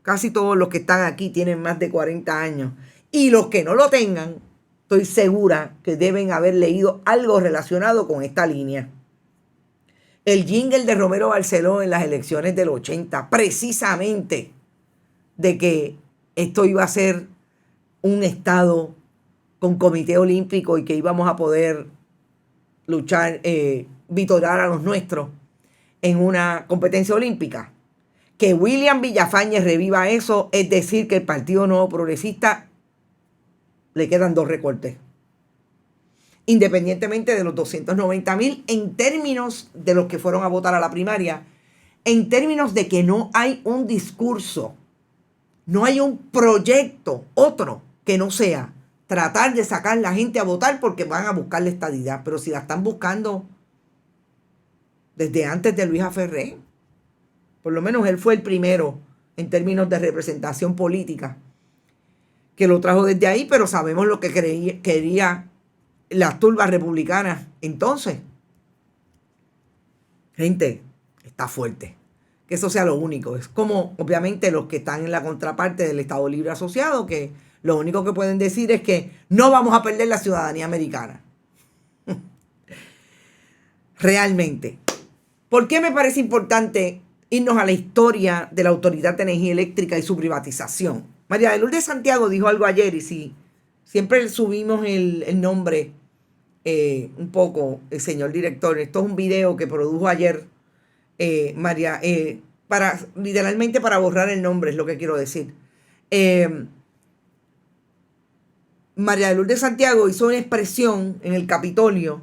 casi todos los que están aquí tienen más de 40 años, y los que no lo tengan, estoy segura que deben haber leído algo relacionado con esta línea. El jingle de Romero Barceló en las elecciones del 80, precisamente de que esto iba a ser un estado con Comité Olímpico y que íbamos a poder luchar, vitorar a los nuestros en una competencia olímpica. Que William Villafañe reviva eso, es decir, que el Partido Nuevo Progresista le quedan 2 recortes, independientemente de los 290,000 en términos de los que fueron a votar a la primaria, en términos de que no hay un discurso, no hay un proyecto, otro que no sea tratar de sacar a la gente a votar porque van a buscar la estadidad. Pero si la están buscando desde antes de Luis Aferré, por lo menos él fue el primero en términos de representación política que lo trajo desde ahí, pero sabemos lo que quería las turbas republicanas entonces. Gente, está fuerte. Que eso sea lo único. Es como, obviamente, los que están en la contraparte del Estado Libre Asociado, que lo único que pueden decir es que no vamos a perder la ciudadanía americana. Realmente. ¿Por qué me parece importante irnos a la historia de la Autoridad de Energía Eléctrica y su privatización? María de Lourdes Santiago dijo algo ayer, y si siempre subimos el nombre un poco, el señor director. Esto es un video que produjo ayer María, literalmente para borrar el nombre, es lo que quiero decir. María de Lourdes Santiago hizo una expresión en el Capitolio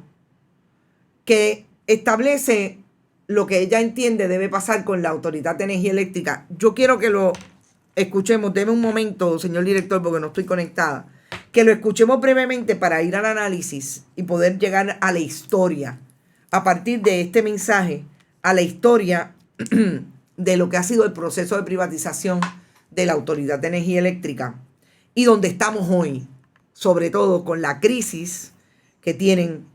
que establece lo que ella entiende debe pasar con la Autoridad de Energía Eléctrica. Yo quiero que lo escuchemos. Deme un momento, señor director, porque no estoy conectada. Que lo escuchemos brevemente para ir al análisis y poder llegar a la historia. A partir de este mensaje, a la historia de lo que ha sido el proceso de privatización de la Autoridad de Energía Eléctrica y donde estamos hoy, sobre todo con la crisis que tienen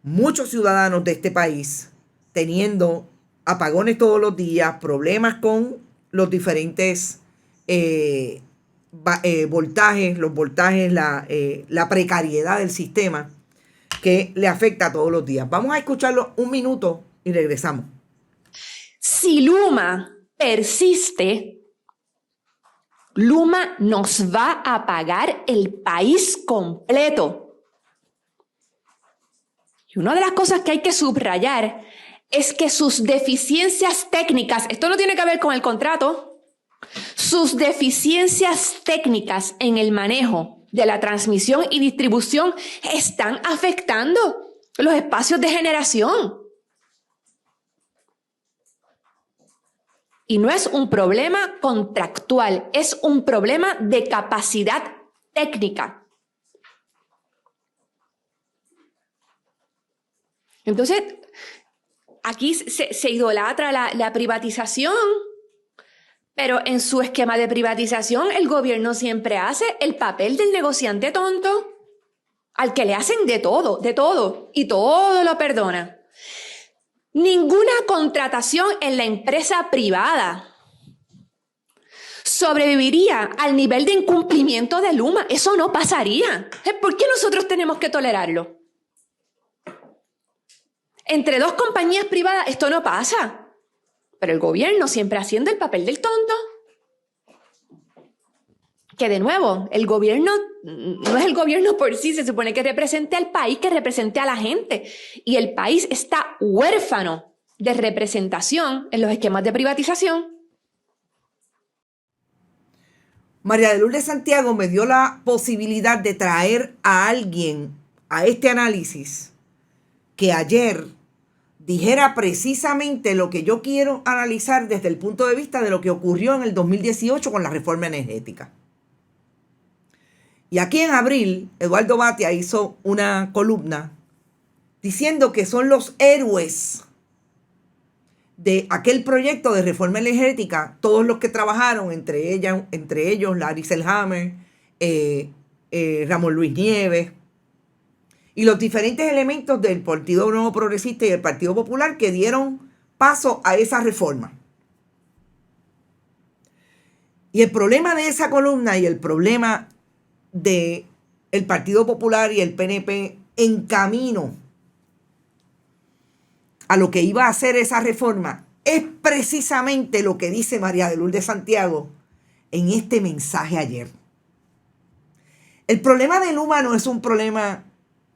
muchos ciudadanos de este país, teniendo apagones todos los días, problemas con los diferentes voltajes, la precariedad del sistema que le afecta todos los días. Vamos a escucharlo un minuto y regresamos. Si Luma persiste, Luma nos va a pagar el país completo. Y una de las cosas que hay que subrayar es que sus deficiencias técnicas, esto no tiene que ver con el contrato, sus deficiencias técnicas en el manejo de la transmisión y distribución están afectando los espacios de generación. Y no es un problema contractual, es un problema de capacidad técnica. Entonces, aquí se idolatra la privatización, pero en su esquema de privatización el gobierno siempre hace el papel del negociante tonto, al que le hacen de todo, y todo lo perdona. Ninguna contratación en la empresa privada sobreviviría al nivel de incumplimiento de Luma. Eso no pasaría. ¿Por qué nosotros tenemos que tolerarlo? Entre dos compañías privadas esto no pasa. Pero el gobierno siempre haciendo el papel del tonto. Que de nuevo, el gobierno no es el gobierno por sí, se supone que represente al país, que represente a la gente. Y el país está huérfano de representación en los esquemas de privatización. María de Lourdes Santiago me dio la posibilidad de traer a alguien a este análisis que ayer dijera precisamente lo que yo quiero analizar desde el punto de vista de lo que ocurrió en el 2018 con la reforma energética. Y aquí en abril, Eduardo Batia hizo una columna diciendo que son los héroes de aquel proyecto de reforma energética, todos los que trabajaron, entre ellos Larry Selhammer, Ramón Luis Nieves, y los diferentes elementos del Partido Nuevo Progresista y el Partido Popular que dieron paso a esa reforma. Y el problema de esa columna y el problema del Partido Popular y el PNP en camino a lo que iba a hacer esa reforma es precisamente lo que dice María de Lourdes Santiago en este mensaje ayer. El problema de Luma no es un problema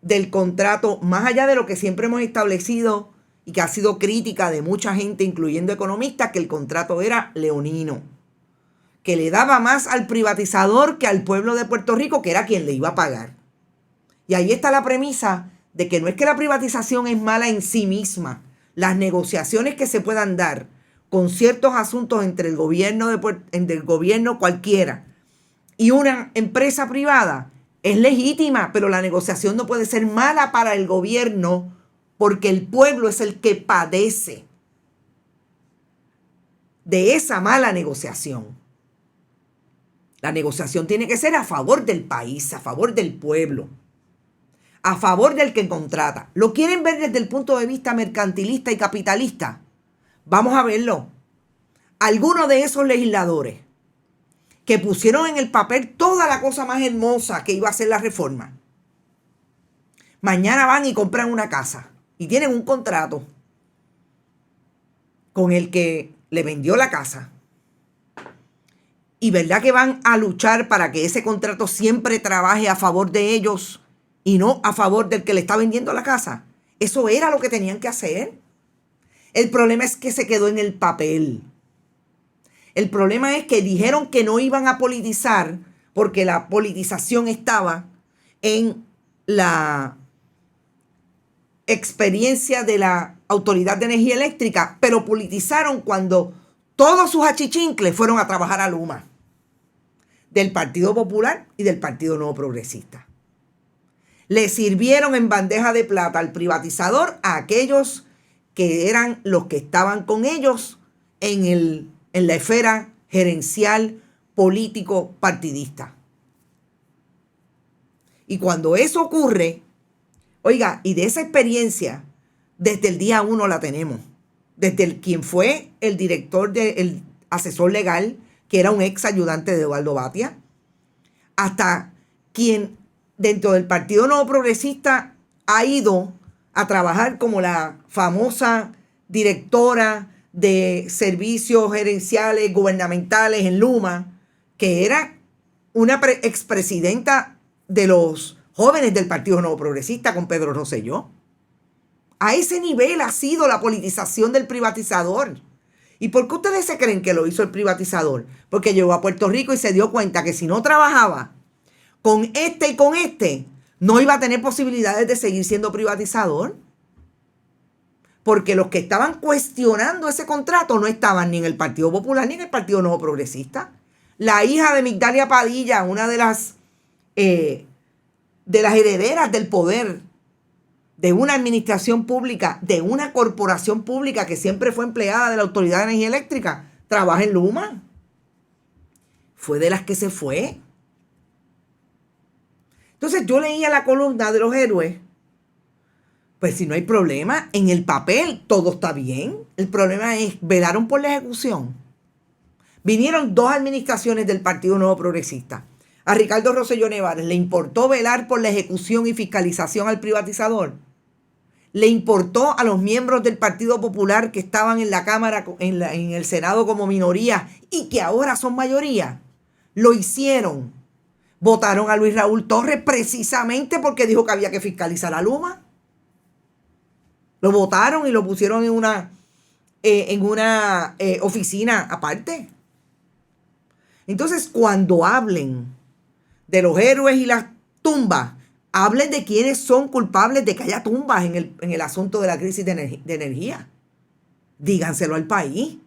del contrato, más allá de lo que siempre hemos establecido y que ha sido crítica de mucha gente, incluyendo economistas, que el contrato era leonino, que le daba más al privatizador que al pueblo de Puerto Rico, que era quien le iba a pagar. Y ahí está la premisa de que no es que la privatización es mala en sí misma. Las negociaciones que se puedan dar con ciertos asuntos entre el gobierno, entre el gobierno cualquiera y una empresa privada es legítima, pero la negociación no puede ser mala para el gobierno porque el pueblo es el que padece de esa mala negociación. La negociación tiene que ser a favor del país, a favor del pueblo, a favor del que contrata. ¿Lo quieren ver desde el punto de vista mercantilista y capitalista? Vamos a verlo. Algunos de esos legisladores que pusieron en el papel toda la cosa más hermosa que iba a ser la reforma, mañana van y compran una casa y tienen un contrato con el que le vendió la casa. Y verdad que van a luchar para que ese contrato siempre trabaje a favor de ellos y no a favor del que le está vendiendo la casa. Eso era lo que tenían que hacer. El problema es que se quedó en el papel. El problema es que dijeron que no iban a politizar porque la politización estaba en la experiencia de la Autoridad de Energía Eléctrica, pero politizaron cuando todos sus achichincles fueron a trabajar a Luma, del Partido Popular y del Partido Nuevo Progresista. Le sirvieron en bandeja de plata al privatizador a aquellos que eran los que estaban con ellos en la esfera gerencial, político, partidista. Y cuando eso ocurre, oiga, y de esa experiencia, desde el día 1 la tenemos. Desde quien fue el director el asesor legal, que era un ex ayudante de Eduardo Batia, hasta quien dentro del Partido Nuevo Progresista ha ido a trabajar como la famosa directora de servicios gerenciales gubernamentales en Luma, que era una expresidenta de los jóvenes del Partido Nuevo Progresista con Pedro Rosselló. A ese nivel ha sido la politización del privatizador. ¿Y por qué ustedes se creen que lo hizo el privatizador? Porque llegó a Puerto Rico y se dio cuenta que si no trabajaba con este y con este, no iba a tener posibilidades de seguir siendo privatizador. Porque los que estaban cuestionando ese contrato no estaban ni en el Partido Popular ni en el Partido Nuevo Progresista. La hija de Migdalia Padilla, una de las herederas del poder de una administración pública, de una corporación pública que siempre fue empleada de la Autoridad de Energía Eléctrica, trabaja en Luma. Fue de las que se fue. Entonces yo leía la columna de los héroes. Pues si no hay problema, en el papel todo está bien. El problema es, velaron por la ejecución. Vinieron 2 administraciones del Partido Nuevo Progresista. A Ricardo Rosselló Nevares le importó velar por la ejecución y fiscalización al privatizador. Le importó a los miembros del Partido Popular que estaban en la Cámara, en el Senado como minoría y que ahora son mayoría. Lo hicieron. Votaron a Luis Raúl Torres precisamente porque dijo que había que fiscalizar a Luma. Lo votaron y lo pusieron en una oficina aparte. Entonces, cuando hablen de los héroes y las tumbas, hablen de quiénes son culpables de que haya tumbas en el asunto de la crisis de energía. Díganselo al país.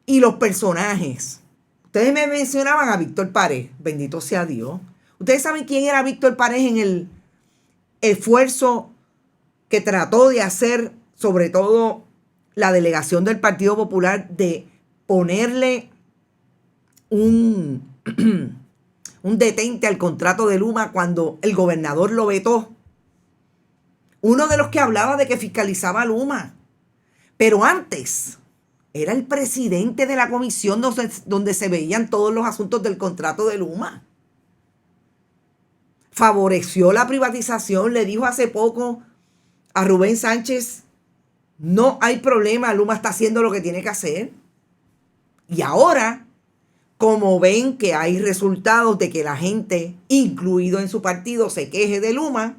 Y los personajes. Ustedes me mencionaban a Víctor Párez. Bendito sea Dios. Ustedes saben quién era Víctor Párez en el esfuerzo que trató de hacer, sobre todo la delegación del Partido Popular, de ponerle un detente al contrato de Luma cuando el gobernador lo vetó. Uno de los que hablaba de que fiscalizaba a Luma. Pero antes era el presidente de la comisión donde se veían todos los asuntos del contrato de Luma. Favoreció la privatización, le dijo hace poco a Rubén Sánchez, no hay problema, Luma está haciendo lo que tiene que hacer. Y ahora, como ven que hay resultados de que la gente, incluido en su partido, se queje de Luma,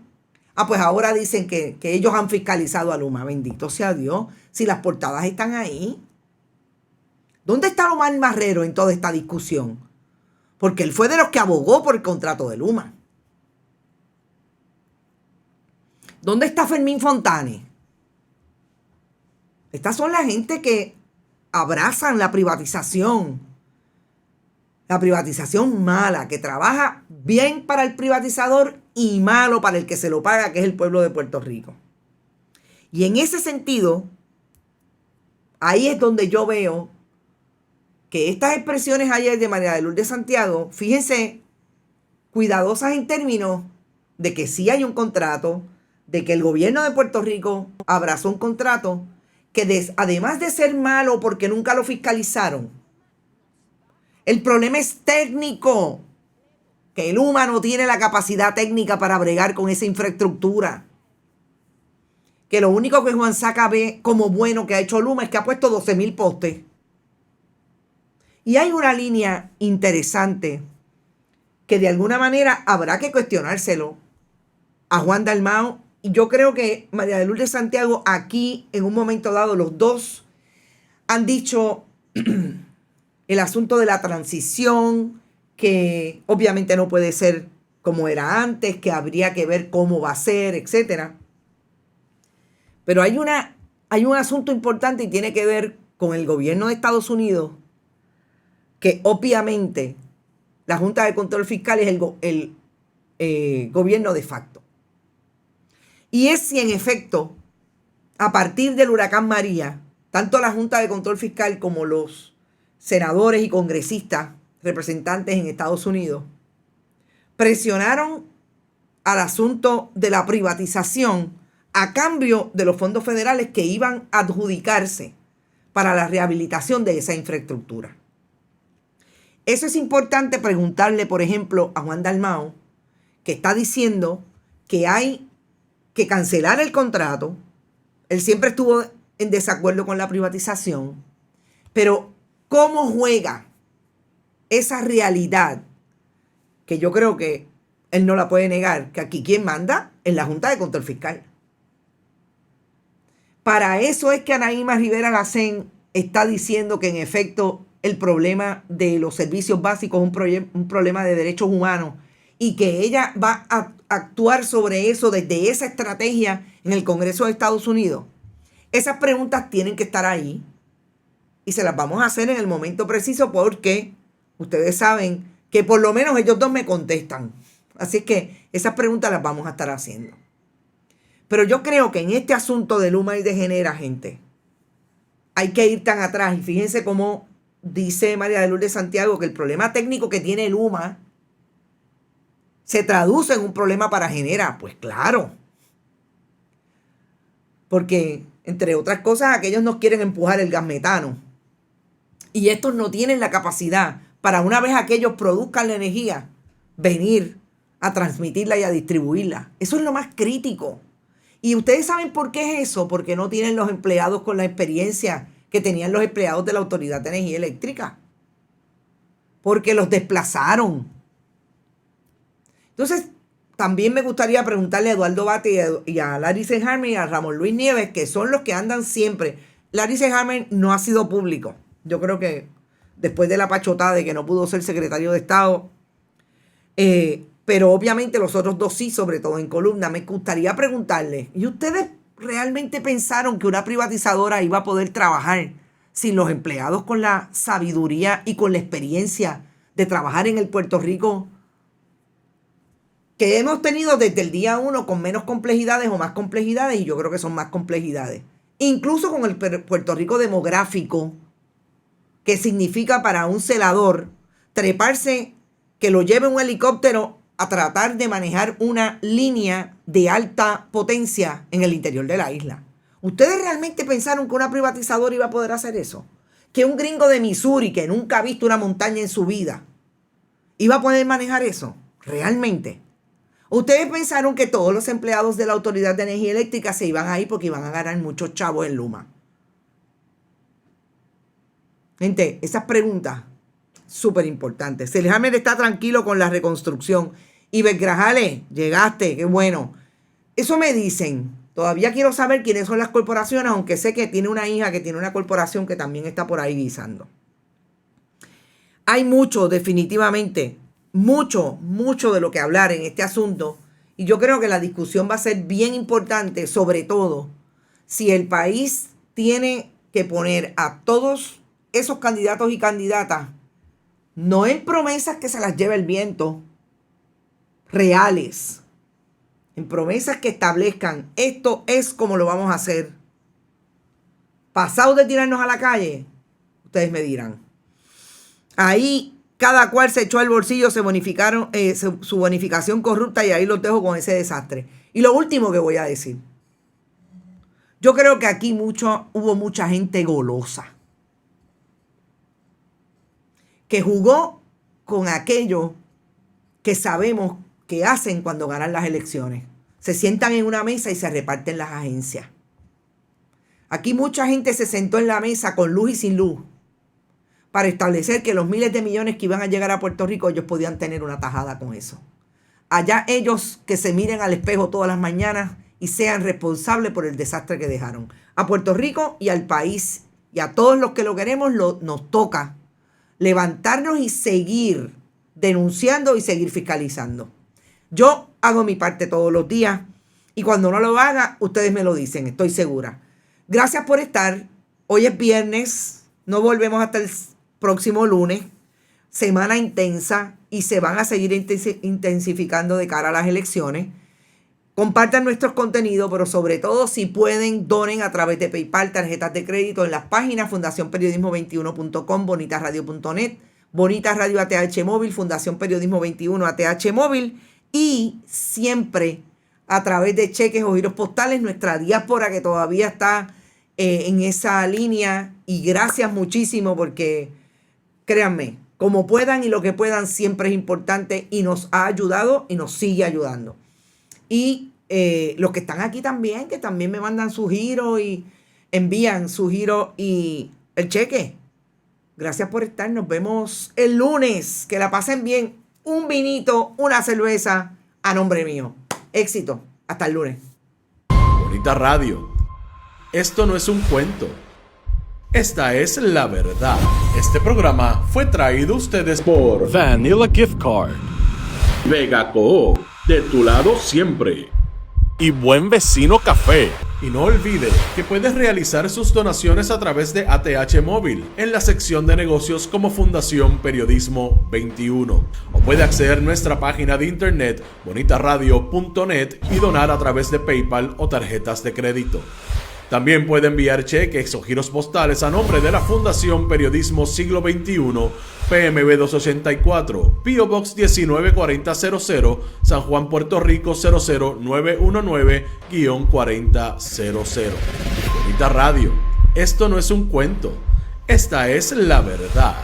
pues ahora dicen que ellos han fiscalizado a Luma. Bendito sea Dios, si las portadas están ahí. ¿Dónde está Omar Marrero en toda esta discusión? Porque él fue de los que abogó por el contrato de Luma. ¿Dónde está Fermín Fontane? Estas son la gente que abrazan la privatización mala, que trabaja bien para el privatizador y malo para el que se lo paga, que es el pueblo de Puerto Rico. Y en ese sentido, ahí es donde yo veo que estas expresiones ayer de María de Lourdes Santiago, fíjense, cuidadosas en términos de que sí hay un contrato, de que el gobierno de Puerto Rico abrazó un contrato que además de ser malo porque nunca lo fiscalizaron, el problema es técnico, que el Luma no tiene la capacidad técnica para bregar con esa infraestructura. Que lo único que Juan Saca ve como bueno que ha hecho Luma es que ha puesto 12,000 postes. Y hay una línea interesante que de alguna manera habrá que cuestionárselo a Juan Dalmau. Y yo creo que María de Lourdes Santiago aquí, en un momento dado, los dos han dicho el asunto de la transición, que obviamente no puede ser como era antes, que habría que ver cómo va a ser, etcétera. Pero hay un asunto importante y tiene que ver con el gobierno de Estados Unidos, que obviamente la Junta de Control Fiscal es el gobierno de facto. Y es si en efecto, a partir del huracán María, tanto la Junta de Control Fiscal como los senadores y congresistas representantes en Estados Unidos presionaron al asunto de la privatización a cambio de los fondos federales que iban a adjudicarse para la rehabilitación de esa infraestructura. Eso es importante preguntarle, por ejemplo, a Juan Dalmau, que está diciendo que hay que cancelar el contrato. Él siempre estuvo en desacuerdo con la privatización, pero ¿cómo juega esa realidad? Que yo creo que él no la puede negar, que aquí quien manda es la Junta de Control Fiscal. Para eso es que Anaíma Rivera Lacén está diciendo que en efecto el problema de los servicios básicos es un problema de derechos humanos y que ella va a actuar sobre eso desde esa estrategia en el Congreso de Estados Unidos. Esas preguntas tienen que estar ahí y se las vamos a hacer en el momento preciso porque ustedes saben que por lo menos ellos dos me contestan. Así que esas preguntas las vamos a estar haciendo. Pero yo creo que en este asunto de Luma y de Genera, gente, hay que ir tan atrás. Y fíjense cómo dice María de Lourdes Santiago que el problema técnico que tiene Luma se traduce en un problema para Genera. Pues claro. Porque, entre otras cosas, aquellos nos quieren empujar el gas metano. Y estos no tienen la capacidad para, una vez aquellos produzcan la energía, venir a transmitirla y a distribuirla. Eso es lo más crítico. Y ustedes saben por qué es eso, porque no tienen los empleados con la experiencia que tenían los empleados de la Autoridad de Energía Eléctrica. Porque los desplazaron. Entonces, también me gustaría preguntarle a Eduardo Baty y a Larry Selhammer y a Ramón Luis Nieves, que son los que andan siempre. Larry Selhammer no ha sido público. Yo creo que después de la pachotada de que no pudo ser secretario de Estado, pero obviamente los otros dos sí, sobre todo en columna. Me gustaría preguntarles, ¿y ustedes realmente pensaron que una privatizadora iba a poder trabajar sin los empleados con la sabiduría y con la experiencia de trabajar en el Puerto Rico que hemos tenido desde el día 1, con menos complejidades o más complejidades? Y yo creo que son más complejidades. Incluso con el Puerto Rico demográfico, que significa para un celador treparse, que lo lleve un helicóptero a tratar de manejar una línea de alta potencia en el interior de la isla. ¿Ustedes realmente pensaron que una privatizadora iba a poder hacer eso? ¿Que un gringo de Missouri que nunca ha visto una montaña en su vida iba a poder manejar eso? ¿Realmente? ¿Ustedes pensaron que todos los empleados de la Autoridad de Energía Eléctrica se iban a ir porque iban a ganar muchos chavos en Luma? Gente, esas preguntas súper importantes. Selhammer está tranquilo con la reconstrucción. Y Grajales, llegaste, qué bueno. Eso me dicen. Todavía quiero saber quiénes son las corporaciones, aunque sé que tiene una hija que tiene una corporación que también está por ahí guisando. Hay mucho, definitivamente, mucho de lo que hablar en este asunto. Y yo creo que la discusión va a ser bien importante, sobre todo si el país tiene que poner a todos esos candidatos y candidatas, no en promesas que se las lleve el viento, reales, en promesas que establezcan esto es como lo vamos a hacer. Pasado de tirarnos a la calle, ustedes me dirán. Ahí cada cual se echó al bolsillo, se bonificaron su bonificación corrupta y ahí los dejo con ese desastre. Y lo último que voy a decir. Yo creo que aquí hubo mucha gente golosa que jugó con aquello que sabemos que hacen cuando ganan las elecciones. Se sientan en una mesa y se reparten las agencias. Aquí mucha gente se sentó en la mesa con luz y sin luz para establecer que los miles de millones que iban a llegar a Puerto Rico, ellos podían tener una tajada con eso. Allá ellos que se miren al espejo todas las mañanas y sean responsables por el desastre que dejaron. A Puerto Rico y al país y a todos los que lo queremos nos toca levantarnos y seguir denunciando y seguir fiscalizando. Yo hago mi parte todos los días y cuando no lo haga, ustedes me lo dicen, estoy segura. Gracias por estar. Hoy es viernes, no volvemos hasta el próximo lunes. Semana intensa y se van a seguir intensificando de cara a las elecciones. Compartan nuestros contenidos, pero sobre todo si pueden, donen a través de PayPal, tarjetas de crédito en las páginas fundacionperiodismo21.com, bonitasradio.net, Bonitas Radio ATH Móvil, Fundación Periodismo 21 ATH Móvil y siempre a través de cheques o giros postales, nuestra diáspora que todavía está en esa línea y gracias muchísimo porque créanme, como puedan y lo que puedan siempre es importante y nos ha ayudado y nos sigue ayudando. Y los que están aquí también, que también me mandan su giro y envían su giro y el cheque. Gracias por estar. Nos vemos el lunes. Que la pasen bien. Un vinito, una cerveza a nombre mío. Éxito. Hasta el lunes. Bonita Radio. Esto no es un cuento. Esta es la verdad. Este programa fue traído a ustedes por Vanilla Gift Card Vega Coop, de tu lado siempre. y Buen Vecino Café. Y no olvide que puedes realizar sus donaciones a través de ATH Móvil en la sección de negocios como Fundación Periodismo 21. O puede acceder a nuestra página de internet bonitasradio.net y donar a través de PayPal o tarjetas de crédito. También puede enviar cheques o giros postales a nombre de la Fundación Periodismo Siglo XXI, PMB 284, P.O. Box 194000, San Juan, Puerto Rico 00919-4000. Bonita Radio, esto no es un cuento, esta es la verdad.